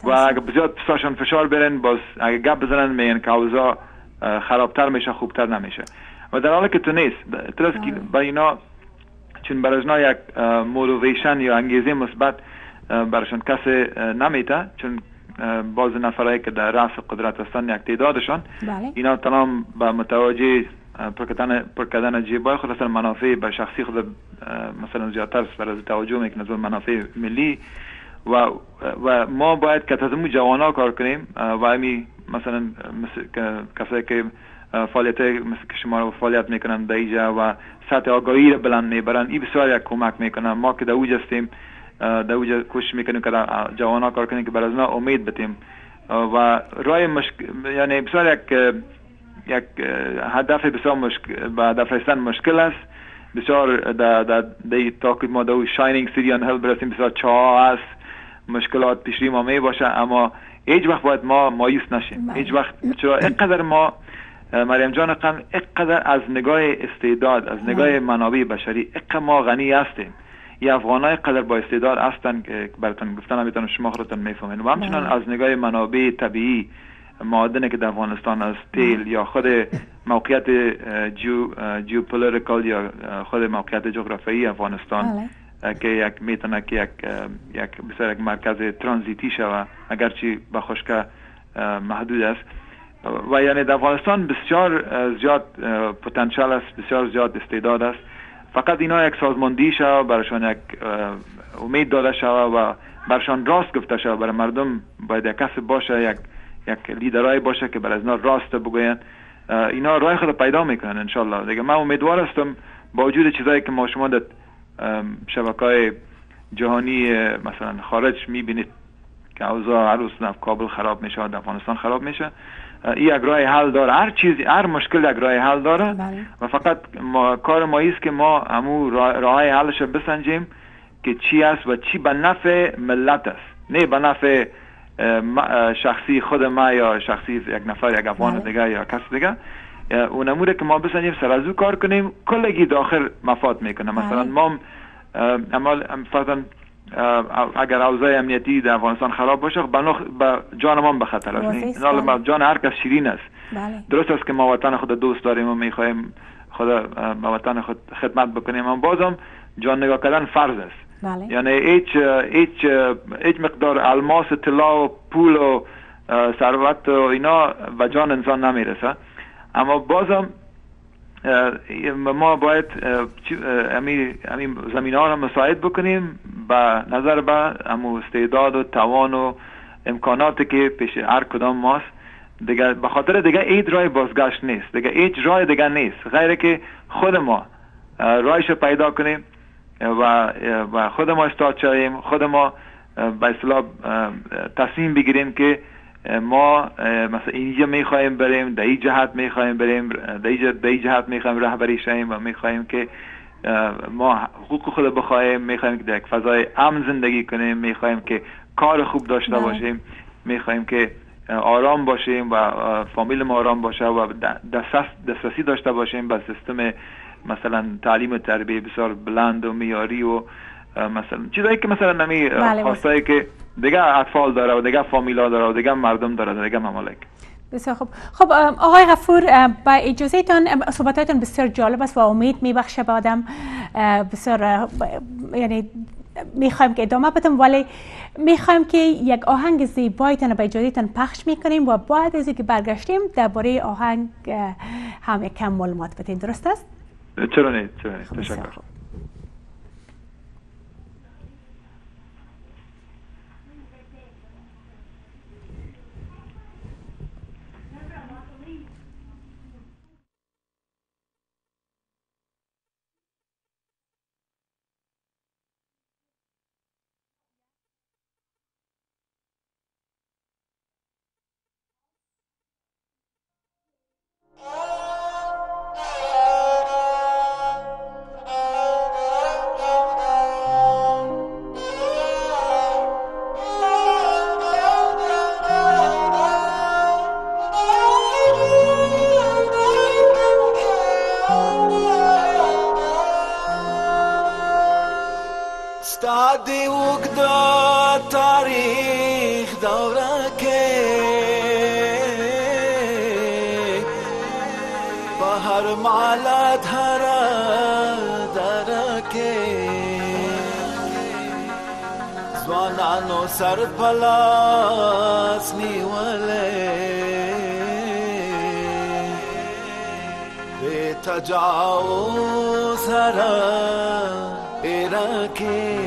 و اگه بسیار پساشون فشار برن باز اگه گپ بزنن میگن که اوضاع خرابتر میشه خوبتر نمیشه و در حالی که تو نیست درست که با اینا چون براشنا یک موتیویشن یا انگیزه مثبت براشون کسی نمیده چون باز نفرایی که در رأس قدرت هستن یک تعدادشان اینا تمام با متوجه پر کردن جیبای خود هستن منافع به شخصی خود مثلا زیادتر برای توجه میکنه از منافع ملی و ما باید که تازمو جوانا کار کنیم و همی مثلا کسایی که فعالیت مثل که شما فعالیت میکنن در اینجا و سطح آگاهی رو بلند میبرن این بسیار یک کمک میکنن. ما که در اوج هستیم در اوج کوشش میکنیم که جوانا کار کنیم که بر ازنا امید بدیم و رای یعنی بسیار یک هدف بسیار به هدف رسیدن مشکل است بسیار در تاکید ما در شاینینگ سیتی آن هل برسیم بسیار چاه است مشکلات پیش روی ما می باشه اما هیچ وقت باید ما مایوس نشیم هیچ وقت چرا اینقدر ما مریم جان قم اینقدر از نگاه استعداد از نگاه منابع بشری اینقدر ما غنی هستیم این افغانای قدر با استعداد هستن که براتون گفتن نمیتونم شما خودتون میفهمین و همچنان از نگاه منابع طبیعی معادنی که در افغانستان از تیل یا خود موقعیت جیوپولیتیکال یا خود موقعیت جغرافیایی افغانستان که یک میتونه که یک بسیار یک مرکز ترانزیتی شود اگرچه به خشکه محدود است و یعنی در افغانستان بسیار زیاد پتانسیل است بسیار زیاد استعداد است فقط اینا یک سازماندهی شود برایشان یک امید داده شود و برایشان راست گفته شود برای مردم باید یک کس باشه یک لیدرای باشه که برای ازنا راست بگوین اینا راه خود پیدا میکنن انشالله. دیگه من امیدوار هستم با وجود چیزایی که ما شما در شبکه‌های جهانی مثلا خارج میبینید که اوضاع هر روز در کابل خراب میشه، در افغانستان خراب میشه. این یک راه حل داره، هر مشکل یک راه حل داره. و فقط کار ما است که ما همو راه حلش بسنجیم که چی است و چی به نفع ملت است، نه به نفع شخصی خود ما یا شخصی یک نفر، یک افغان دیگه یا کس دیگه. اون اموره که ما بسنجیم سر از او کار کنیم، کلگی داخل مفاد میکنه. مثلا ما مثلا اگر اوضاع امنیتی در افغانستان خراب باشه با جان ما به خطر است. نه جان هر کس شیرین است. درست است که ما وطن خود دوست داریم و میخوایم خود به وطن خود خدمت بکنیم، اما بازم جان نگاه کردن فرض است. یعنی هیچ مقدار الماس، طلا و پول و ثروت و اینا و جان انسان نمیرسه. اما بازم ما باید همین زمین ها را مساعد بکنیم به نظر به همون استعداد و توان و امکاناتی که پیش هر کدام ماست. دیگه به خاطر دیگه هیچ راه بازگشت نیست، دیگه هیچ راه دیگه نیست غیر که خود ما راهش پیدا کنیم و خود ما استاد شویم، خود ما به اصطلاح تصمیم بگیریم که ما مثلا اینجا میخوایم بریم، در این جهت میخوایم بریم، در این جهت میخوایم رهبری شویم و میخوایم که ما حقوق خود بخوایم، میخوایم که در یک فضای امن زندگی کنیم، میخوایم که کار خوب داشته باشیم، میخوایم که آرام باشیم و فامیل ما آرام باشه و دسترسی داشته باشیم به سیستم مثلا تعلیم و تربیه بسیار بلند و معیاری و مثلا چیزایی که مثلا نمی خواستایی که دیگه اطفال داره و دیگه فامیلا داره و دیگه مردم داره و دیگه ممالک. بسیار خوب. خب آقای غفور، با اجازهتان صحبتاتون بسیار جالب است و امید میبخشه به آدم. بسیار یعنی میخوایم که ادامه بدم، ولی میخوایم که یک آهنگ زیبایتان به اجازهتان پخش میکنیم و بعد از اینکه برگشتیم درباره آهنگ هم یک کم معلومات بدین. درست است؟ چرا نه؟ تشکر. ستادي وقدا تاريخ دورك بهر معلات هرا درك زوانانو سر پلاس نیوله به تجاوز هرا ایراکی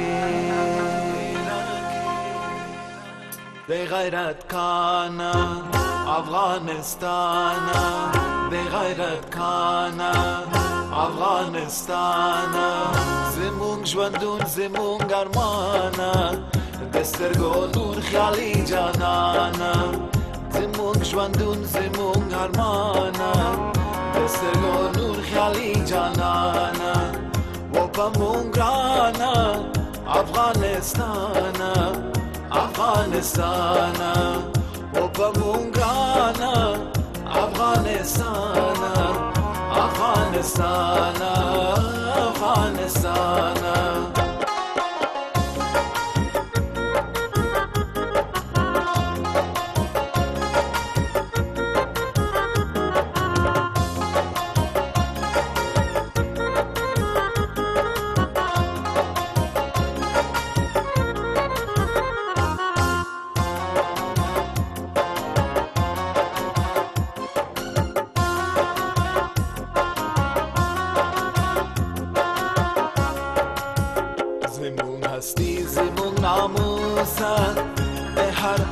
دی غیرت کانا افغانستانا، دی غیرت کانا افغانستانا، زمونگ جواندون زمونگ ارمانا، دسترگولون خیالی جانانا، زمونگ جواندون زمونگ ارمانا، دسترگولون خیالی جانانا، و بمونگرانا افغانستانا، افغانستانا، و بمونگرانا افغانستانا، افغانستانا، افغانستانا.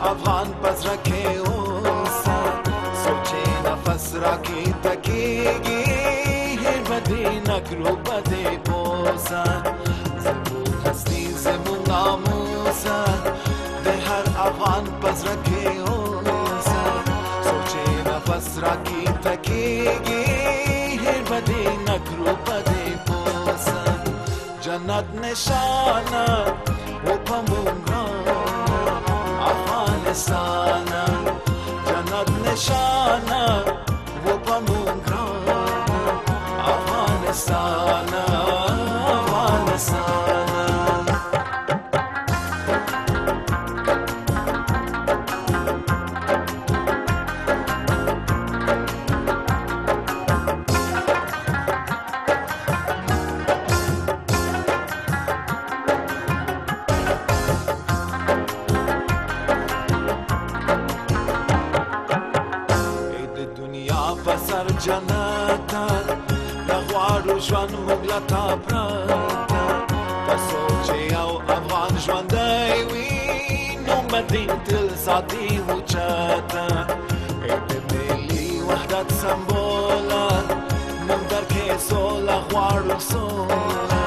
افغان پزرکه اوسا سوچه نفس راکی تکیگی هرمدی نکرو بده بوسا زمون هستی زمون ناموسا ده هر افغان افغان پزرکی اوسا سوچه نفس را کی تکیگی هر بدی نکرو بدی پوسا جنت نشانه و پمونگانا افغانستانه جنت نشانه و پمونگانا افغانستانه افغانستانه جنتا نغوارو جوان مغلطا براتا تسوچي او افغان جوان دايوي نوم بدين تلساتي وچاتا ايد ملي وحدة سمبولا نمدر كيسولا غوارو سولا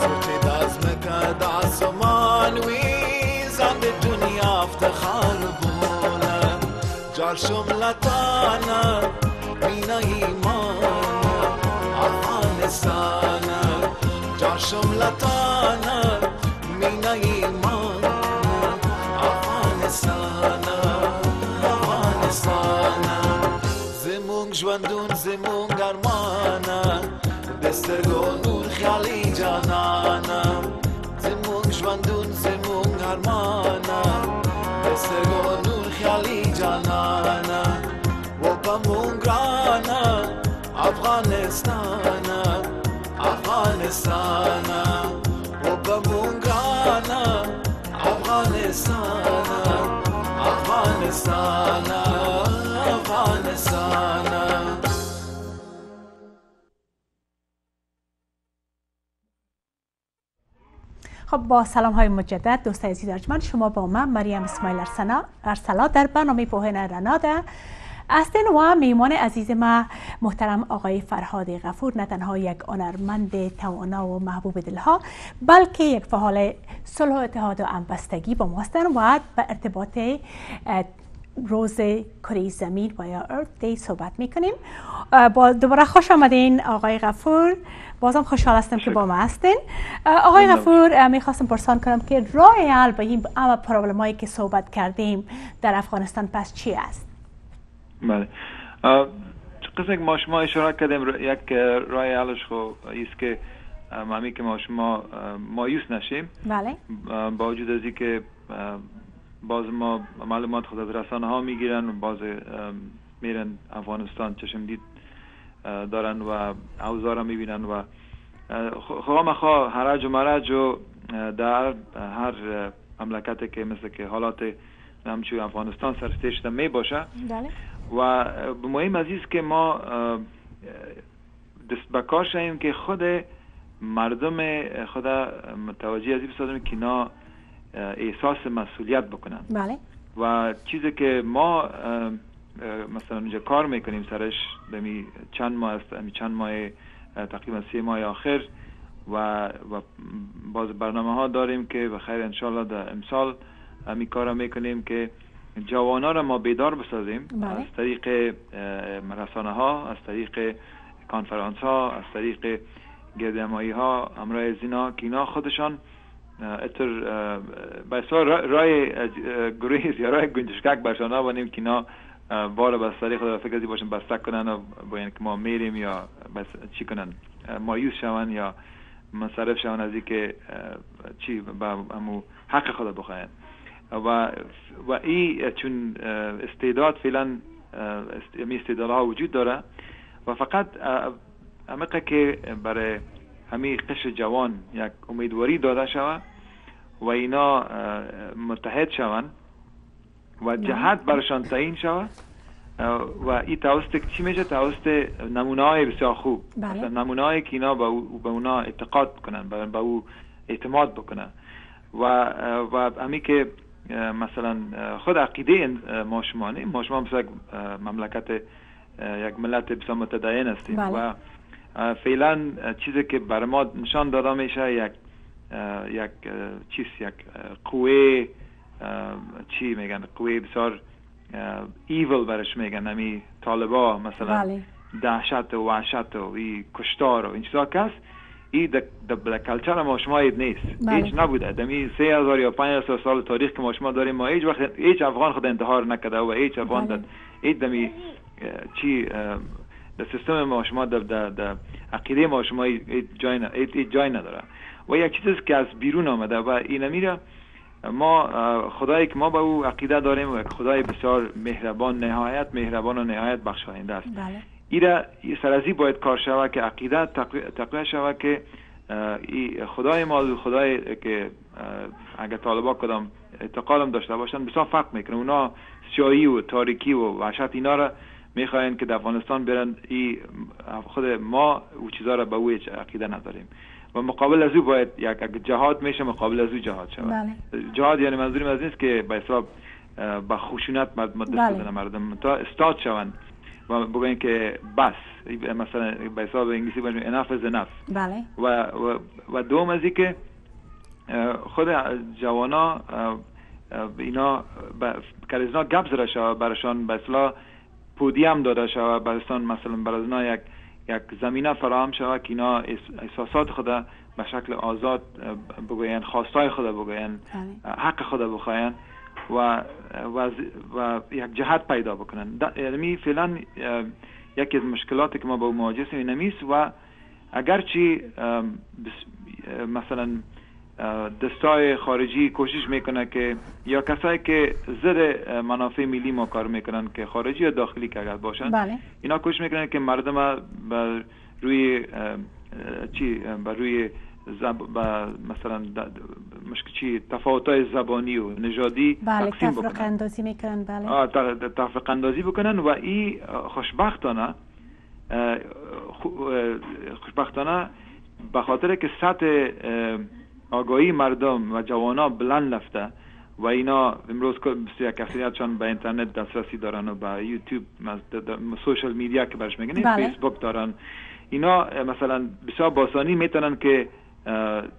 سوچي دازمكا داسمانوي زند الدنيا افتخار بولا جار شملتانا مینا ایمانا افغانستانا جاشم لطانا مینا ایمانا افغانستانا افغانستانا زمونگ جواندون زمونگ ارمانا دسترگو نور خیالی جانانا زمونگ جواندون زمونگ ارمانا دسترگو نور خیالی جانانا و پمونگرانا افغانستانا افغانستانا و پمونگرانا افغانستانا افغانستانا افغانستانا خب با سلام های مجدد دوستای عزیز ارجمند، شما با من مریم اسماعیل ارسلا در برنامه پوهه رناده هستین و میمان عزیز ما محترم آقای فرهاد غفور نه تنها یک هنرمند توانا و محبوب دلها بلکه یک فعال صلح و اتحاد و همبستگی با ما هستند و به ارتباط روز کره زمین و یا ارث دی صحبت میکنیم. با دوباره خوش آمدین آقای غفور، بازم خوشحال هستم که با ما هستین. آقای غفور، میخواستم پرسان کنم که راه حل به این همه پرابلمایی که صحبت کردیم در افغانستان پس چی است؟ بله، قصه که ما شما اشاره کردیم یک راه حلش خو است که مامی که ما شما مایوس نشیم. بله. با وجود از اینکه باز ما معلومات خود از رسانه ها میگیرن و باز میرن افغانستان چشم دید دارن و اوضاع را میبینن و خواه هرج و مرج و در هر مملکتی که مثل که حالات همچون افغانستان سرستش می باشه. بله. و مهم عزیز که ما دست بکار شاییم که خود مردم خود متوجه ازی بسازیم که اینا احساس مسئولیت بکنن. بله. و چیزی که ما مثلا اونجا کار میکنیم سرش دمی چند ماه است، چند ماه تقریبا 3 ماه آخر و باز برنامه ها داریم که بخیر انشالله در امسال همی کار میکنیم که جوانا را ما بیدار بسازیم. بله. از طریق رسانه ها، از طریق کانفرانس ها، از طریق گردهمایی ها، امرای زینا که اینا خودشان اتر بسیار رای گریز یا رای گنجشکک برشان نبانیم که اینا بار بستری خود را فکر ازی باشن بسته کنن و باید که ما میریم یا بس چی کنن، مایوس شون یا منصرف شون از این که چی با همو حق خود بخواین. و این چون استعداد فعلا استعدادها وجود داره و فقط همه که برای همه قشر جوان یک امیدواری داده شود و اینا متحد شوند و جهت برشان تعیین شود و این توسط چی میشه؟ توسط نمونه های بسیار خوب. بله. نمونه هایی که اینا به اونا اعتقاد کنن، به او اعتماد بکنن و همی که مثلا خود عقیده ما شما مثلا مملکت یک ملت بسیار متدین هستیم. بله. و فعلا چیزی که بر ما نشان داده میشه یک قوه چی میگن قوی بسیار ایول برش میگن، نمی طالبا مثلا دهشت و وحشت و کشتار و این چیزا کس ای در کلچر ما شما اید نیست. هیچ نبوده. دمی 3000 یا 5000 سال تاریخ که ما شما داریم، ما هیچ وقت هیچ افغان خود انتحار نکرده و هیچ افغان هیچ دمی چی در سیستم ما شما در عقیده ما شما هیچ جای نداره. و یک چیزی که از بیرون آمده و این میره ما خدایی که ما با او عقیده داریم و خدای بسیار مهربان، نهایت مهربان و نهایت بخشاینده است. ایره سرازی باید کار شود که عقیده تقویت شود که خدای ما خدای که اگر طالبا کدام اعتقادم داشته باشن بسیار فرق میکنه. اونا سیاهی و تاریکی و وحشت اینا را میخواین که در افغانستان برن. خود ما او چیزا را به او عقیده نداریم و مقابل از او باید یک جهاد میشه، مقابل از او جهاد شود. جهاد یعنی منظوریم از نیست که به حساب با خشونت مردم تا استاد شوند و بگوین که بس، مثلا به حساب انگلیسی بگوین enough is enough. بله. و دوم از این که خود جوانا اینا کاریزنا گپ زده شود برشان، به اصطلاح پودیم داده شود برشان، مثلا برای یک زمینه فراهم شود که اینا احساسات خود به شکل آزاد بگوین، خواستای خود بگوین، حق خود بخواین و یک جهت پیدا بکنن. یعنی فعلا یکی از مشکلاتی که ما با مواجه هستیم نمیست و اگرچه مثلا دستای خارجی کوشش میکنه که یا کسایی که ضد منافع ملی ما کار میکنن که خارجی یا داخلی که اگر باشن، اینا کوشش میکنن که مردم بر روی مثلا مشکل تفاوت‌های زبانی و نژادی تقسیم بکنن. تفرقه اندازی میکنن. تفرقه اندازی بکنن و این خوشبختانه به خاطر که سطح آگاهی مردم و جوانا بلند رفته و اینا امروز بسیار اکثریتشان به اینترنت دسترسی دارن و به یوتیوب، سوشال میدیا که برش میگن، فیسبوک دارن، اینا مثلا بسیار باسانی میتونن که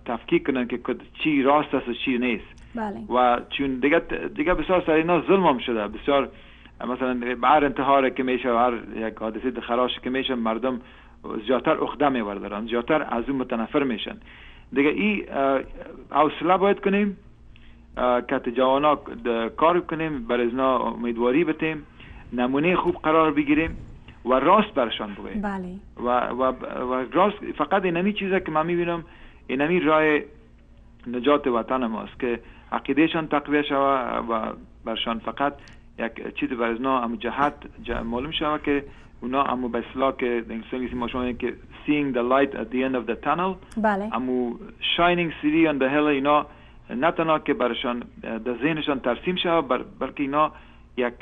تفکیک کنن که چی راست است و چی نیست. و چون دیگه بسیار سر اینا ظلم هم شده، بسیار مثلا هر انتحار که میشه و هر یک حادثه خراش که میشه مردم زیادتر عقده میوردارن، زیادتر از اون متنفر میشن. دیگه این حوصله باید کنیم که جوانا کار کنیم، برای ازنا امیدواری بتیم، نمونه خوب قرار بگیریم و راست برشان بگویم. و راست فقط اینمی چیزه که من میبینم، اینمی راه نجات وطن ماست که عقیدهشان تقویه شود و برشان فقط یک چیز برای ازنا هم جهت معلوم شود که اونا امو به اصطلاح که در انگلیسی ما شما که seeing the light at the end of the tunnel، امو shining city on the hill، اینا نه تنها که برشان در ذهنشان ترسیم شود بلکه اینا یک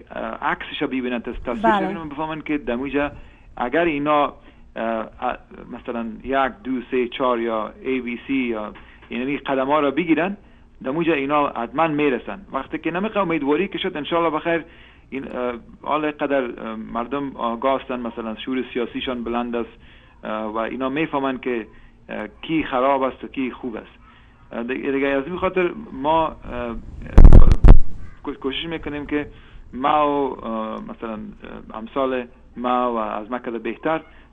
عکسش ببینن، تصویرش ببینن، بفهمن که دموجه اگر اینا مثلا 1 2 3 4 یا ABC یا یعنی قدم ها را بگیرن، دموجه اینا حتما میرسن. وقتی که نمیخواه امیدواری که شد انشالله بخیر این حال قدر مردم آگاه هستن، مثلا شعور سیاسیشان بلند است و اینا میفهمن که کی خراب است و کی خوب است. دیگه از این خاطر ما کوشش میکنیم که ما و مثلا امثال ما و از مکتب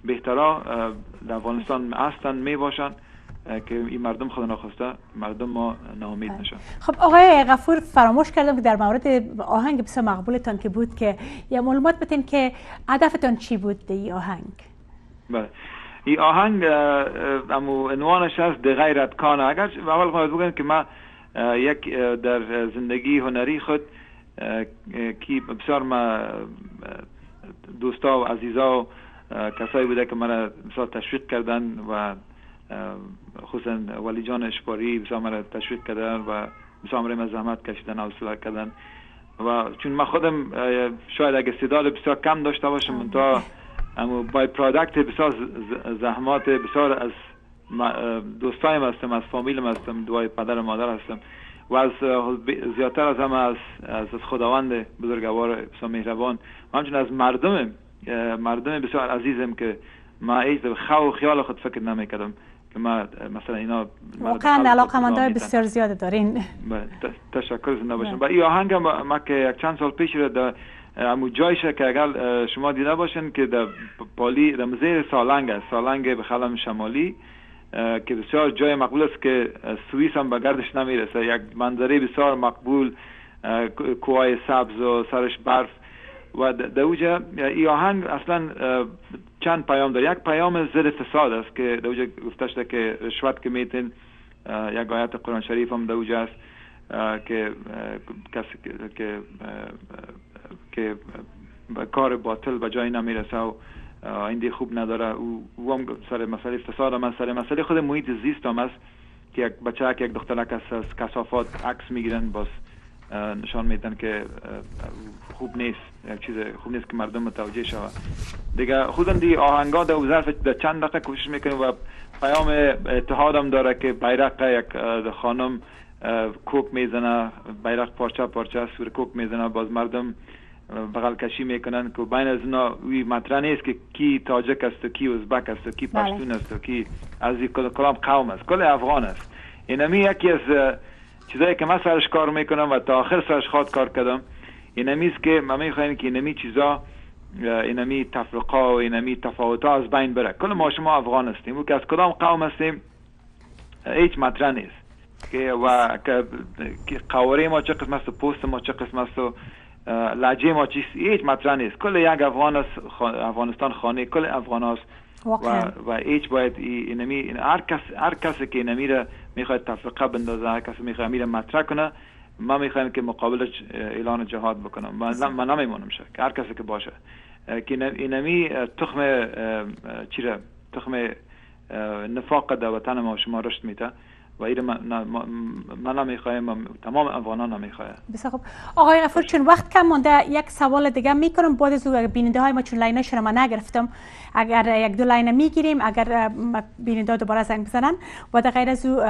بهترها در افغانستان هستن میباشن که این مردم خود ناخواسته مردم ما ناامید نشن. خب آقای غفور، فراموش کردم که در مورد آهنگ بسیار مقبولتان که بود که یا معلومات بدین که هدفتان چی بود در این آهنگ؟ بله، این آهنگ عنوانش هست ده غیرت کانه. اگر اول باید بگم که من یک در زندگی هنری خود که بسیار ما دوستا و عزیزا و کسایی بوده که من بسیار تشویق کردن و خصوصا ولی جان اشپاری بسیار من تشویق کردن و بسیار من زحمت کشیدن، حوصله کردن و چون من خودم شاید اگه استعداد بسیار کم داشته باشم تا اما بای پروداکت بسیار زحمات بسیار از دوستایم هستم، از فامیلم هستم، دوای پدر و مادر هستم و از زیادتر از همه از خداوند بزرگوار بسیار مهربان و همچنین از مردم بسیار عزیزم که ما ایز خیال خود فکر نمیکردم که ما مثلا اینا واقعا علاقه‌مندای بسیار زیاد دارین. تشکر زنده باشین. و این آهنگ ما که یک چند سال پیش در امو جایش که اگر شما دیده باشین که در پالی در مزیر سالنگ است، سالنگ به خلم شمالی که بسیار جای مقبول است که سوئیس هم به گردش نمیرسه، یک منظره بسیار مقبول، کوههای سبز و سرش برف و در اوجه این آهنگ اصلا چند پیام داره. یک پیام ضد فساد است که در اوجه گفته شده که رشوت که میتین، یک آیت قرآن شریف هم در اوجه است که کسی که کار باطل به جای نمیرسه و ایندی خوب نداره. او هم سر مسئله فساد هم سر مسئله خود محیط زیست هم است که یک بچه که یک دخترک از کثافات عکس میگیرن، باز نشان میدن که خوب نیست، یک چیز خوب نیست که مردم متوجه شود دیگه. خودم دی آهنگا در ظرف چند دقیقه کوشش میکنیم و پیام اتحاد هم داره که بیرق یک خانم کوک میزنه، بیرق پارچه سور کوک میزنه، باز مردم بغل کشی میکنن که بین از اینا وی مطرح نیست که کی تاجک است و کی ازبک است و کی پشتون است و کی از کلام قوم است، کل افغان است. اینمی یکی از چیزایی که من سرش کار میکنم و تا آخر سرش خواد کار کردم، اینمی است که من میخوایم که اینمی چیزا، اینمی تفرقه و اینمی تفاوت‌ها از بین بره. کل ما شما افغان هستیم و که از کدام قوم هستیم هیچ مطرح نیست که و که قواره ما چه قسم است و پوست ما چه قسم است و لهجه ما چیست، هیچ مطرح نیست. کل یک افغان است، افغانستان خانه کل افغان است و هیچ باید اینمی هر کسی که اینمی را میخواد تفرقه بندازه، هر کسی میخواد میره مطرح کنه، ما میخوایم که مقابلش اعلان جهاد بکنم. من نمیمونم شه که هر کسی که باشه که اینمی تخم نفاق در وطن ما شما رشد میده و این من نمیخوایم، تمام افغانان نمیخوایم. بسیار خوب آقای غفور، چون وقت کم مونده یک سوال دیگه میکنم بعد از او بیننده های ما، چون لاینش رو من نگرفتم، اگر یک دو لاین میگیریم اگر بیننده دوباره زنگ بزنن و در غیر از او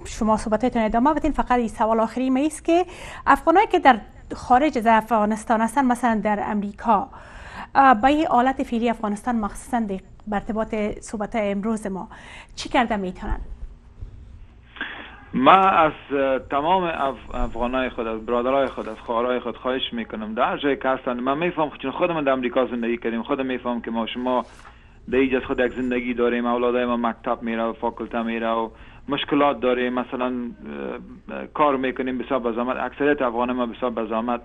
شما صحبتاتون ادامه بدین. فقط این سوال آخری ما است که افغانایی که در خارج از افغانستان هستن، مثلا در امریکا، با این حالت فعلی افغانستان مخصوصا در ارتباط صحبت امروز ما چی کرده میتونن؟ ما از تمام افغانای خود، از برادرای خود، از خواهرای خود خواهش میکنم در جایی که هستن، من میفهم چون خودم در امریکا زندگی کردیم، خودم میفهم که ما شما در اینجا خود یک زندگی داریم، اولادای ما مکتب میره و فاکولته میره و مشکلات داریم، مثلا کار میکنیم بسیار به زحمت. اکثریت افغان ما بسیار به زحمت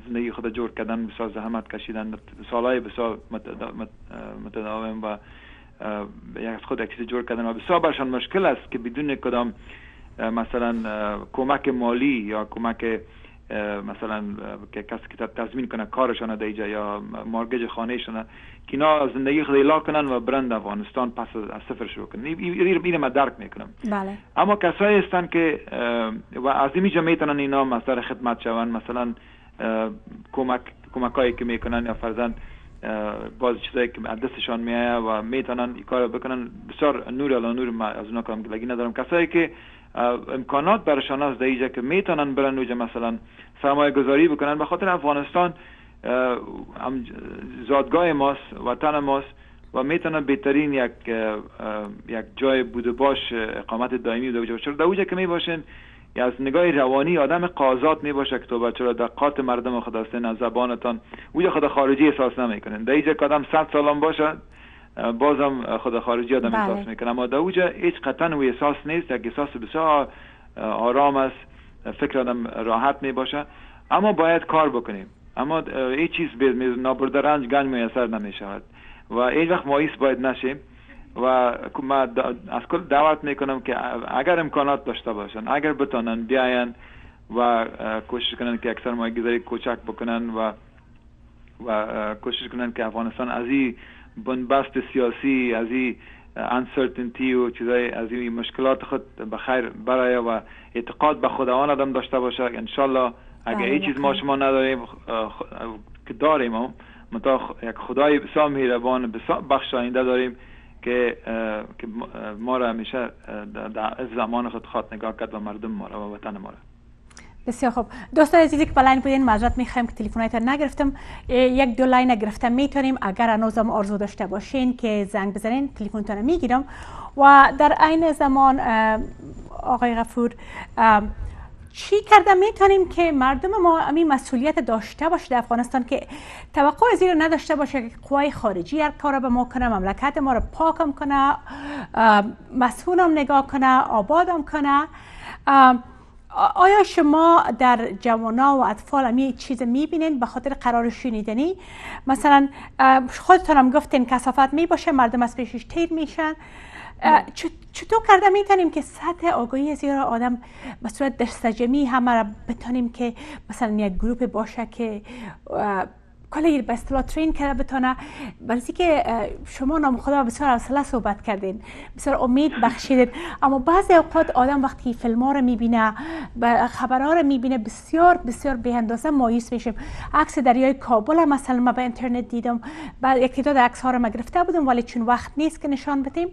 زندگی خود جور کردن، بسیار زحمت کشیدن، سالهای بسیار متداوم و یک خود یک چیز جور کردن و بسیار برشان مشکل است که بدون کدام مثلا کمک مالی یا کمک مثلا که کسی که تضمین کنه کارشان در اینجا یا مارگج خانهشان که اینا زندگی خود اعلان کنن و برند افغانستان پس از صفر شروع کنن. این من درک میکنم. بله. اما کسایی هستن که و از اینجا میتونن اینا مصدر خدمت شون، مثلا کمکایی که میکنن یا فرضاً باز چیزایی که دستشان میایه و میتونن این کارو بکنن، بسیار نور علی نور از اونها کام لگی ندارم. کسایی که امکانات برشان است در اینجا که میتونن برن اونجا مثلا سرمایه گذاری بکنن، به خاطر افغانستان زادگاه ماست، وطن ماست و میتونن بهترین یک جای بوده باش اقامت دائمی بوده باشه. در اونجا که میباشن از نگاه روانی آدم قاضات میباشه که تو بچه‌ها دقات مردم خود هستن، از زبانتان اونجا خود خارجی احساس نمیکنن. در اینجا که آدم 100 سالم باشه بازم خود خارجی آدم احساس میکنه، اما در اونجا هیچ قطعا و احساس نیست، یک احساس بسیار آرام است، فکر آدم راحت میباشه. اما باید کار بکنیم، اما هیچ چیز به نابرده رنج گنج میسر نمیشود و این وقت مایوس باید نشیم و من از کل دعوت میکنم که اگر امکانات داشته باشن، اگر بتونن بیاین و کوشش کنن که اکثر سرمایه‌گذاری کوچک بکنن و کوشش کنن که افغانستان از این بنبست سیاسی، از این uncertainty و چیزای از این مشکلات خود بخیر برای و اعتقاد به خداوند آدم داشته باشه. انشالله اگر این چیز ما شما نداریم که داریم، متا یک خدای بسیار مهربان بسیار بخشاینده داریم که ما را همیشه در زمان خود نگاه کرد و مردم ما را و وطن ما را. بسیار خوب. دوستان عزیزی که بلاین بودین معذرت میخوایم که تلفن‌هایتان نگرفتم. یک دو لاین گرفتم میتونیم اگر هنوزم آرزو داشته باشین که زنگ بزنین تلفنتون میگیرم. و در عین زمان آقای غفور چی کرده میتونیم که مردم ما همین مسئولیت داشته باشه در افغانستان که توقع از این نداشته باشه که قوای خارجی هر کار به ما کنه، مملکت ما رو پاکم کنه، مسئولم نگاه کنه، آبادم کنه. آیا شما در جوانا و اطفال همی چیز میبینین به خاطر قرار شنیدنی؟ مثلا خودتون هم گفتین کثافت میباشه، مردم از پیشش تیر میشن. چطور کرده میتونیم که سطح آگاهی زیرا آدم به صورت دستجمی همه را بتونیم که مثلا یک گروپ باشه که کلی به اصطلاح ترین کرده بتونه؟ برای که شما نام خدا بسیار حوصله صحبت کردین، بسیار امید بخشیدین، اما بعضی اوقات آدم وقتی فیلم ها رو میبینه، خبرها رو میبینه، بسیار بسیار به اندازه مایوس میشیم. عکس دریای کابل مثلا ما به اینترنت دیدم، بعد یک تعداد عکس ها رو ما گرفته بودم ولی چون وقت نیست که نشان بدیم.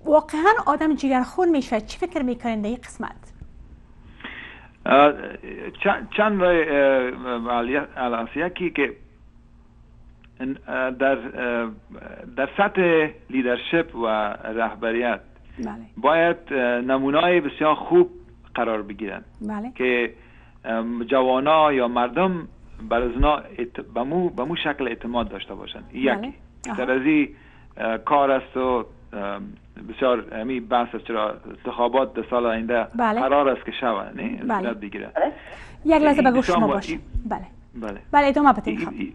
واقعا آدم جگرخون میشه. چی فکر میکنین در این قسمت؟ چند الاسیه که در سطح لیدرشپ و رهبریت باید نمونه‌های بسیار خوب قرار بگیرن که جوانا یا مردم بر ازنا به مو شکل اعتماد داشته باشن. یکی در ازی کار است و بسیار همی بحث است چرا انتخابات در سال آینده قرار است که شود نه بگیره. یک لحظه به گوش شما باشه. بله ادامه بدین.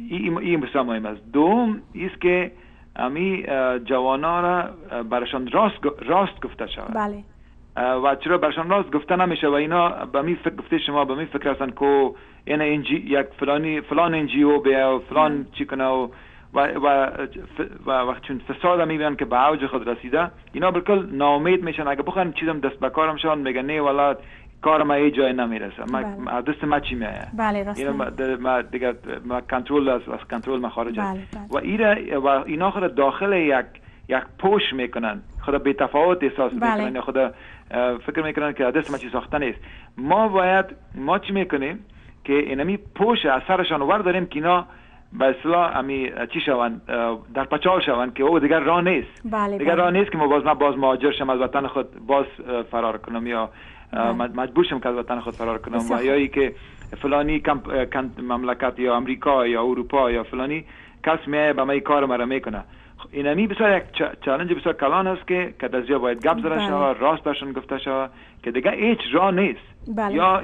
این بسیار مهم است. دوم است که همی جوانا را برشان راست گفته شود. بله. و چرا برشان راست گفته نمیشه و اینا به می فکر گفته شما به می فکر هستن که این یک فلان انجیو بیا و فلان چی کنه و وقت چون فساد هم میبینن که به اوج خود رسیده، اینا بالکل ناامید میشن. اگه بخوان چیزم دست به کارم شون میگن نه والا کار ما یه جای نمیرسه، ما دست ما چی میایه. بله راست. ما دیگه ما کنترل از کنترل ما خارج است. و اینا خود داخل یک پوش میکنن، خود بی تفاوت احساس میکنن، خود فکر میکنن که دست ما چی ساخته نیست. ما چی میکنیم که اینمی پوش اثرشان ورداریم که اینا به اصطلاح امی چی شوند، در پچال شوند که او دیگر راه نیست. دیگر راه نیست که ما باز مهاجر شم از وطن خود باز فرار کنم یا مجبور شم که از وطن خود فرار کنم و یا ای که فلانی مملکت یا امریکا یا اروپا یا فلانی کس میایه به من کار مرا میکنه. اینمی بسیار یک چالش بسیار کلان است که کدازیا باید گپ زده شود، راست برشون گفته شود که دیگه هیچ راه نیست.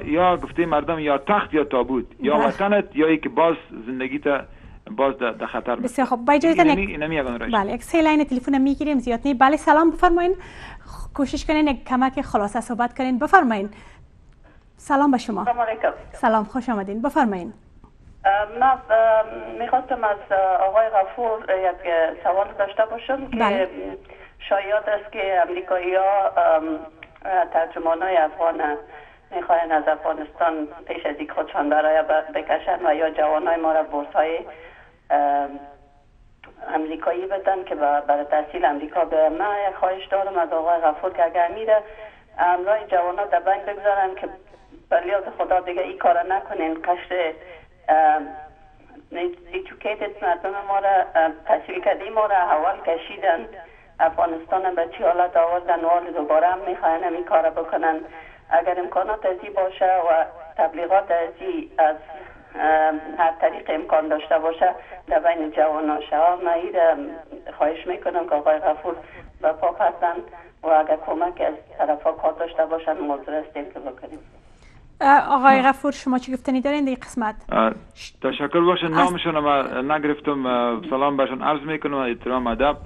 یا گفته مردم یا تخت یا تابوت، یا وطنت یا ای که باز زندگیت باز در خطر. بسیار خوب. با اجازه بله یک سه لاین تلفن میگیریم زیاد نه. بله سلام بفرمایید. کوشش کنین یک کمک خلاصه صحبت کنین. بفرمایید. سلام به شما. سلام علیکم. سلام خوش آمدین. بفرمایید. من میخواستم از آقای غفور یک سوال داشته باشم که شایعات است که امریکایی‌ها ترجمانای افغان میخواین از افغانستان پیش از اینکه خودشان برای بکشن و یا جوانای ما را بورس‌های امریکایی بدن که برای تحصیل امریکا به. من یک خواهش دارم از آقای غفور که اگر میره امرای جوانا در بین بگذارن که بلیاز خدا دیگه این کار نکنین، قشر ایژوکیتد مردم ما را تحصیل کرده ما را حوال کشیدن افغانستان به چی حالت آوردن و دوباره هم میخواین این کار بکنن. اگر امکانات ازی باشه و تبلیغات ازی از هر طریق امکان داشته باشه در بین جوانان شما، من این خواهش میکنم که آقای غفور به پا پردن و اگر کمک از طرف ها کار داشته باشن موضوع استیم که بکنیم. آقای غفور شما چی گفتنی دارین در این قسمت؟ تشکر باشن. نامشون ما نگرفتم. سلام برشون عرض میکنم، احترام ادب.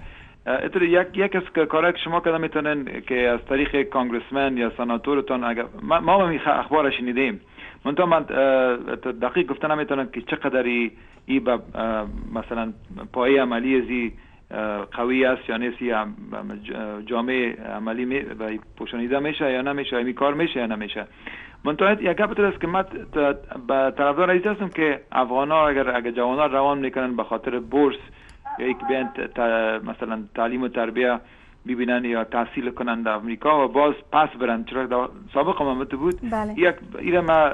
یک از کارهایی که شما کردن میتونن که از طریق کانگرسمن یا سناتورتون اگر ما هم اخبار شنیدیم منتها من دقیق گفتن نمیتونم که چقدر ای با مثلا پایه عملی ازی قوی است یا نیست، یا جامعه عملی پوشانیده میشه یا نمیشه، این کار میشه یا نمیشه. منتها یک گپ است که من به طرفدار عزیز هستم که افغانا اگر جوانا روان میکنن به خاطر بورس یا یک بیان مثلا تعلیم و تربیه ببینن یا تحصیل کنن در امریکا و باز پس برن، چرا سابق هم بود. بله. یک ایره ما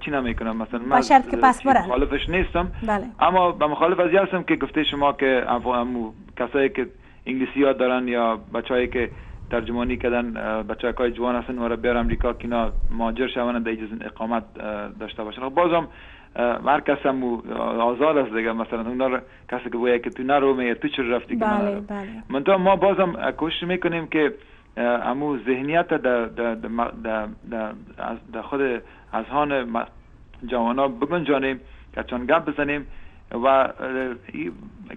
چی نمیکنم، مثلا با شرط که پس برن مخالفش نیستم. بله. اما با مخالف از هستم که گفته شما که کسایی که انگلیسی یاد دارن یا بچه‌ای که ترجمانی کردن، بچه‌های جوان هستن و را بیار امریکا که اینا مهاجر شون در اجازه اقامت داشته باشن. بازم هر کس هم آزاد است دیگه، مثلا اون کسی که باید که تو نرو می تو چرا رفتی که بله. من ما بازم کوشش میکنیم که امو ذهنیت در خود اذهان جوانا بگنجانیم که چون گپ بزنیم و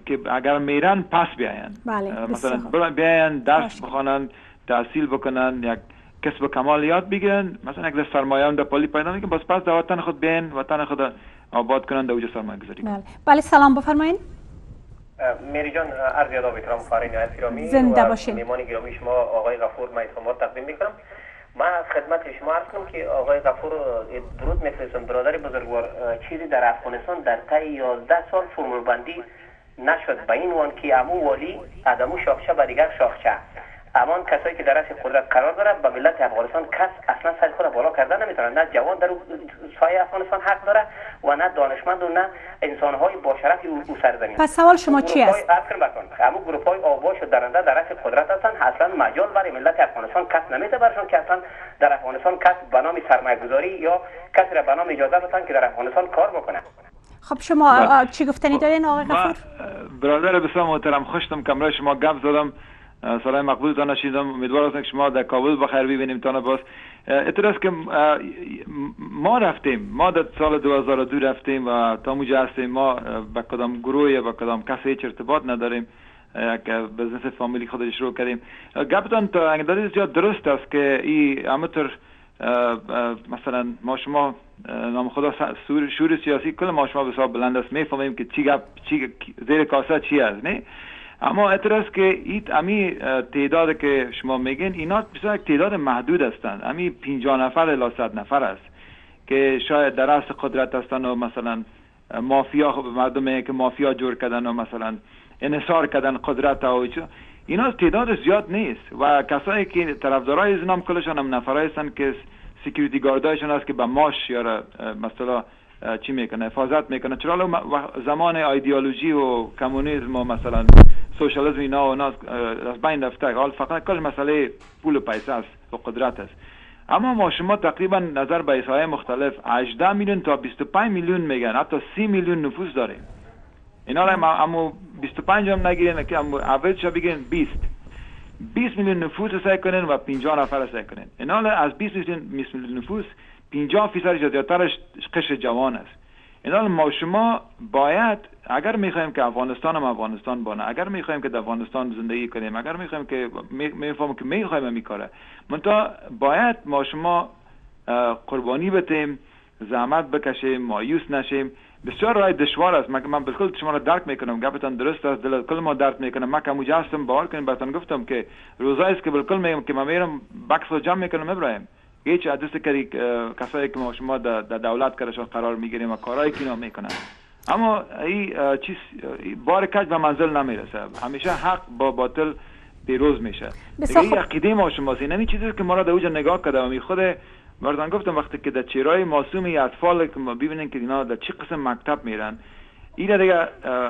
که اگر میرن پس بیاین. بله. مثلا بیاین درس بخونن، تحصیل بکنن، یک کسب و کمال یاد بگیرن، مثلا یک سرمایه‌ام در پالی پیدا میکنن، بس پس در وطن خود بیاین، وطن خود آباد کنن، در اوج سرمایه گذاری کنن. بله سلام بفرمایید. میری جان، عرض ادب و احترام خواهرین گرامی، زنده باشین. مهمان گرامی شما آقای غفور ما تقدیم میکنم. من از خدمت شما عرض کنم که آقای غفور درود میفرستم. برادر بزرگوار، چیزی در افغانستان در طی 11 سال فرمول بندی نشد به این وان که امو والی ادمو شاخچه به دیگر شاخچه، اما کسایی که در اصل قدرت قرار داره به ملت افغانستان کس اصلا سر خود بالا کردن نمیتونه. نه جوان در سایه افغانستان حق داره و نه دانشمند و نه انسان‌های با شرف او سرزمین. پس سوال شما چی است؟ همو گروپ‌های آباش و درنده در اصل قدرت هستن، اصلا مجال برای ملت افغانستان کس نمیده برشون که اصلا در افغانستان کس به نام سرمایه‌گذاری یا کسی را به نام اجازه بدن که در افغانستان کار بکنه. خب شما چی گفتنی دارین آقای غفور؟ برادر بسیار محترم، خوشم کمرای شما گپ زدم، سلام مقبولتان نشیدم. امیدوار هستم که شما در کابل بخیر ببینیم تان. باز اعتراض که ما رفتیم، ما در سال 2002 رفتیم و تا اونجا هستیم. ما با کدام گروه یا با کدام کسی هیچ ارتباط نداریم، یک بزنس فامیلی خودش شروع کردیم. گپتان تا اندازه زیاد درست است که این امتر مثلا ما شما نام خدا شور سیاسی کل ما شما بسیار بلند است، میفهمیم که چی زیر کاسه چی است، نه؟ اما اعتراض که این امی تعداد که شما میگین اینا بسیار یک تعداد محدود هستند. امی 50 نفر الی 100 نفر است که شاید در اصل قدرت هستند و مثلا مافیا مردمی که مافیا جور کردن و مثلا انحصار کردن قدرت و اینا تعداد زیاد نیست و کسایی که طرفدارای از نام کلشان هم نفرای هستند که سکیوریتی گاردایشون است که به ماش یا مثلا چی میکنه حفاظت میکنه. چرا زمان ایدئولوژی و کمونیسم و مثلا سوشالیسم اینا و ناس از بین رفته، حال فقط کل مسئله پول و پیسه است و قدرت است. اما ما شما تقریبا نظر به احصایه‌های مختلف 18 میلیون تا 25 میلیون میگن، حتی 30 میلیون نفوس داریم. اینا را اما 25 هم نگیرین که اما اوریج بگیرین 20 میلیون نفوس حساب کنین و 50 نفر حساب کنین. اینا از 20 میلیون نفوس 50% زیادترش قشر جوان است. اینا ما شما باید اگر میخوایم که افغانستان بانه، اگر میخوایم که در افغانستان زندگی کنیم، اگر میخوایم که میفهمیم که میخوایم میکاره، منتها باید ما شما قربانی بدیم، زحمت بکشیم، مایوس نشیم. بسیار راه دشوار است. من بالکل شما را درک میکنم، گپتان درست است، دل کل ما درک میکنم. من که موجه هستم، باور کنیم براتون گفتم که روزایی است که بالکل میگم که من میرم بکس رو جمع میکنم میبرایم. هیچ عدس کردی کسایی که ما شما در دولت کارشان قرار میگیریم و کارهایی که اینا میکنن، اما این چیز بار کج به منزل نمیرسه. همیشه حق با باطل پیروز میشه. این عقیده ما شماست. این چیزی که ما را در اوج نگاه کرده و می خود براتون گفتم وقتی که در چهرهای معصومی اطفال که ما ببینیم که اینا در چه قسم مکتب میرن، این دیگه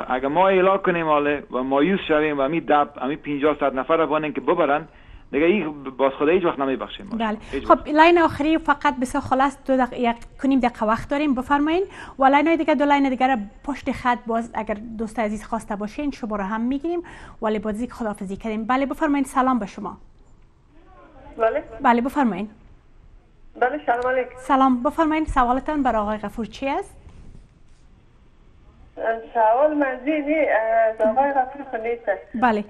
اگه ما اعلام کنیم و مایوس شویم و می 50-100 نفر رو بانیم که ببرن دیگه، این باز خدا هیچ وقت نمیبخشیم. بله. خب لاین آخری فقط بسیار خلاص 2 دقیقه کنیم دقیقه وقت داریم، بفرمایید. و لاین دیگه 2 لاین دیگه پشت خط باز اگر دوست عزیز خواسته باشین شما رو هم میگیریم ولی بازی خداحافظی کردیم. بله بفرمایید. سلام به شما. بله بفرمایید. بله سلام علیکم. سلام بفرمایید. سوالتان برای آقای غفور چی است؟ سوال مزیدی از آقای غفور نیست. بله.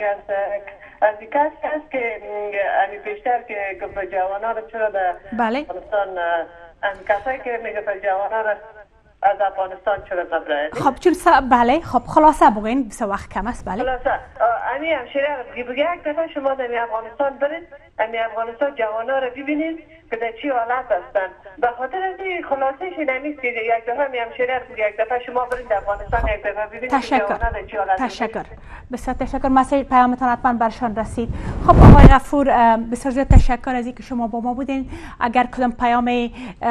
از کسی هست که بیشتر که به جوانان چرا در افغانستان، کسایی که میگه به جوانان از افغانستان چرا نبره. خب چون بله خب خلاصه بگین بس وقت کم است. بله خلاصه همشیره بگه یک دفعه شما در افغانستان برید، افغانستان جوانان رو ببینید که در چی حالت هستن. به خاطر از این خلاصه شنیدید که یک دفعه میامشیره یک دفعه شما برید در افغانستان یک دفعه ببینید که جوانان در چی حالت هستن. تشکر. بسیار تشکر. مسیج پیامتان حتما برشان رسید. خب آقای غفور، بسیار زیاد تشکر از اینکه شما با ما بودین. اگر کدام پیام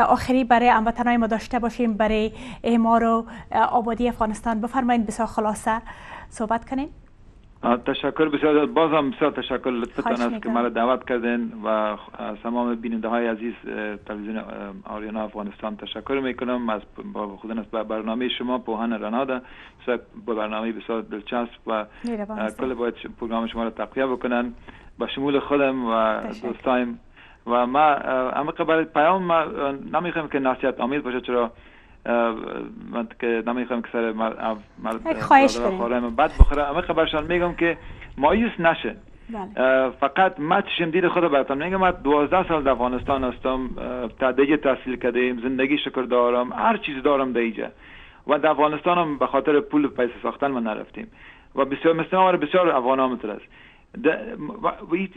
آخری برای هموطنان ما داشته باشیم برای اعمار و آبادی افغانستان بفرمایید، بسیار خلاصه صحبت کنین. تشکر بسیار، بازم بسیار تشکر لطفتان است که مرا دعوت کردین و از تمام بیننده های عزیز تلویزیون آریانا افغانستان تشکر میکنم. از خودم برنامه شما پوهان رناده با برنامه بسیار دلچسب و کل باید پروگرام شما را تقویه بکنن با شمول خودم و دوستایم. و ما اما قبل پیام ما نمیخوایم که نصیحت آمیز باشه، چرا من که نمیخوام که سر بد بخوره. اما خبرشان میگم که مایوس نشه. فقط ما چشم دید خود براتون میگم. من 12 سال در افغانستان هستم، تعدیه تحصیل کردیم، زندگی شکر دارم، هر چیز دارم در اینجا و در افغانستان هم به خاطر پول پیسه ساختن ما نرفتیم و بسیار مثل ما بسیار افغان همونطور است.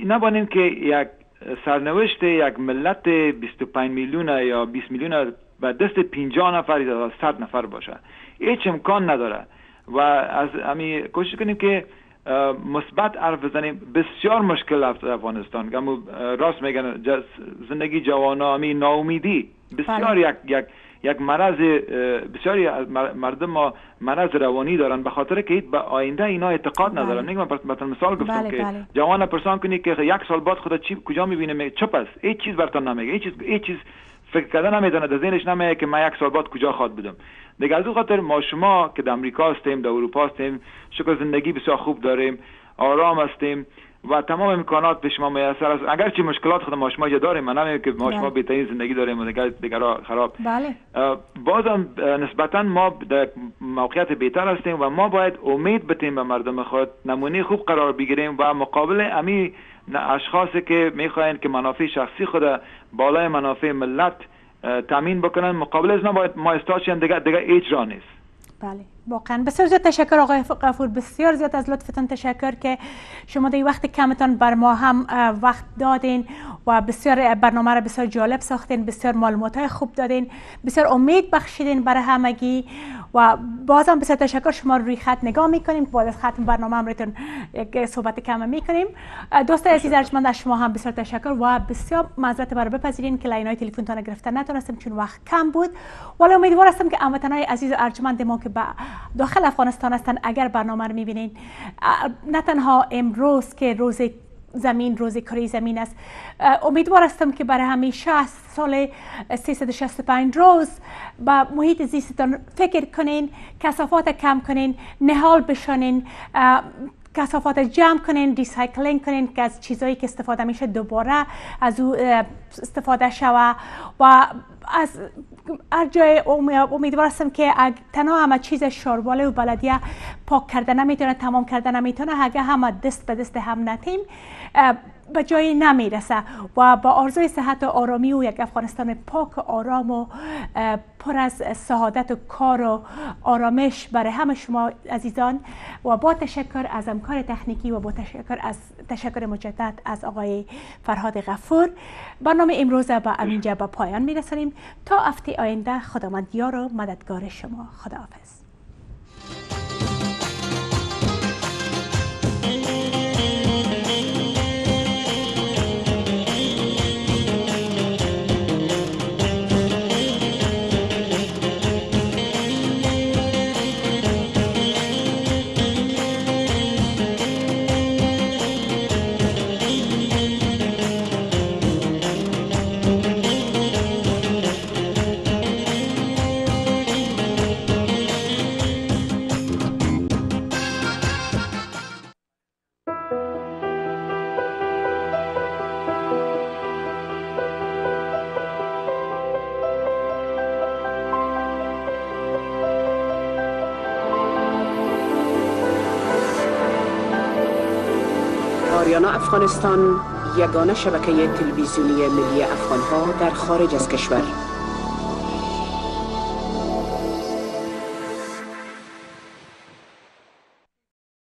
نبانیم که یک سرنوشت یک ملت 25 میلیون یا 20 میلیون و دست 50 نفر یا 100 نفر باشه، هیچ امکان نداره. و از همین کوشش کنیم که مثبت حرف بزنیم. بسیار مشکل است افغانستان، اما راست میگن زندگی جوانا همین ناامیدی بسیار یک مرض، بسیاری مردم ما مرض روانی دارن به خاطر که به آینده اینا اعتقاد ندارن. میگم مثلا مثال گفتم که جوان پرسان کنی که یک سال بعد خودت کجا میبینه، چپ است، هیچ چیز براتون نمیگه، هیچ چیز فکر کردن نمیدونه، در ذهنش نمیاد که من یک سال بعد کجا خواد بودم. دیگه از اون خاطر ما شما که در امریکا هستیم، در اروپا هستیم، شکر زندگی بسیار خوب داریم، آرام هستیم و تمام امکانات به شما میسر است. اگرچه مشکلات خود ما شما داریم، من نمیگم که ما شما بهترین زندگی داریم و دیگرها خراب. بازم نسبتا ما در موقعیت بهتر هستیم و ما باید امید بتیم به مردم خود، نمونه خوب قرار بگیریم و مقابل امی اشخاصی که میخواین که منافع شخصی خود بالای منافع ملت تامین بکنن، مقابل از ما استاشیم دیگه هیچ راه نیست. بله واقعا بسیار زیاد تشکر آقای غفور، بسیار زیاد از لطفتان تشکر که شما در وقت کمتان بر ما هم وقت دادین و بسیار برنامه را بسیار جالب ساختین، بسیار معلومات خوب دادین، بسیار امید بخشیدین برای همگی و بازم بسیار تشکر. شما روی خط نگاه میکنیم، بعد از ختم برنامه امروزتون یک صحبت کم میکنیم. دوست عزیز ارجمند از شما هم بسیار تشکر و بسیار معذرت برای بپذیرین که لاینای تلفنتون گرفته نتونستم چون وقت کم بود، ولی امیدوار هستم که هموطنان عزیز و ارجمند ما که داخل افغانستان هستن اگر برنامه رو میبینین، نه تنها امروز که روز زمین، روز کره زمین است، امیدوار هستم که برای همیشه سال 365 روز با محیط زیستتان فکر کنین، کثافات کم کنین، نهال بشانین، کثافات جمع کنین، ریسایکلینگ کنین که از چیزایی که استفاده میشه دوباره از او استفاده شوه و از هر جای امیدوار هستم که تنها همه چیز شارواله و بلدیه پاک کردن نمیتونه، تمام کردن نمیتونه، اگه همه دست به دست هم نتیم به جایی نمیرسه و با آرزوی صحت و آرامی و یک افغانستان پاک و آرام و پر از سعادت و کار و آرامش برای همه شما عزیزان و با تشکر از همکار تکنیکی و با تشکر مجدد از آقای فرهاد غفور، برنامه امروز با اینجا به پایان میرسانیم. تا هفته آینده خداوند یار و مددگار شما. خداحافظ. آریانا افغانستان یگانه شبکه تلویزیونی ملی افغانها در خارج از کشور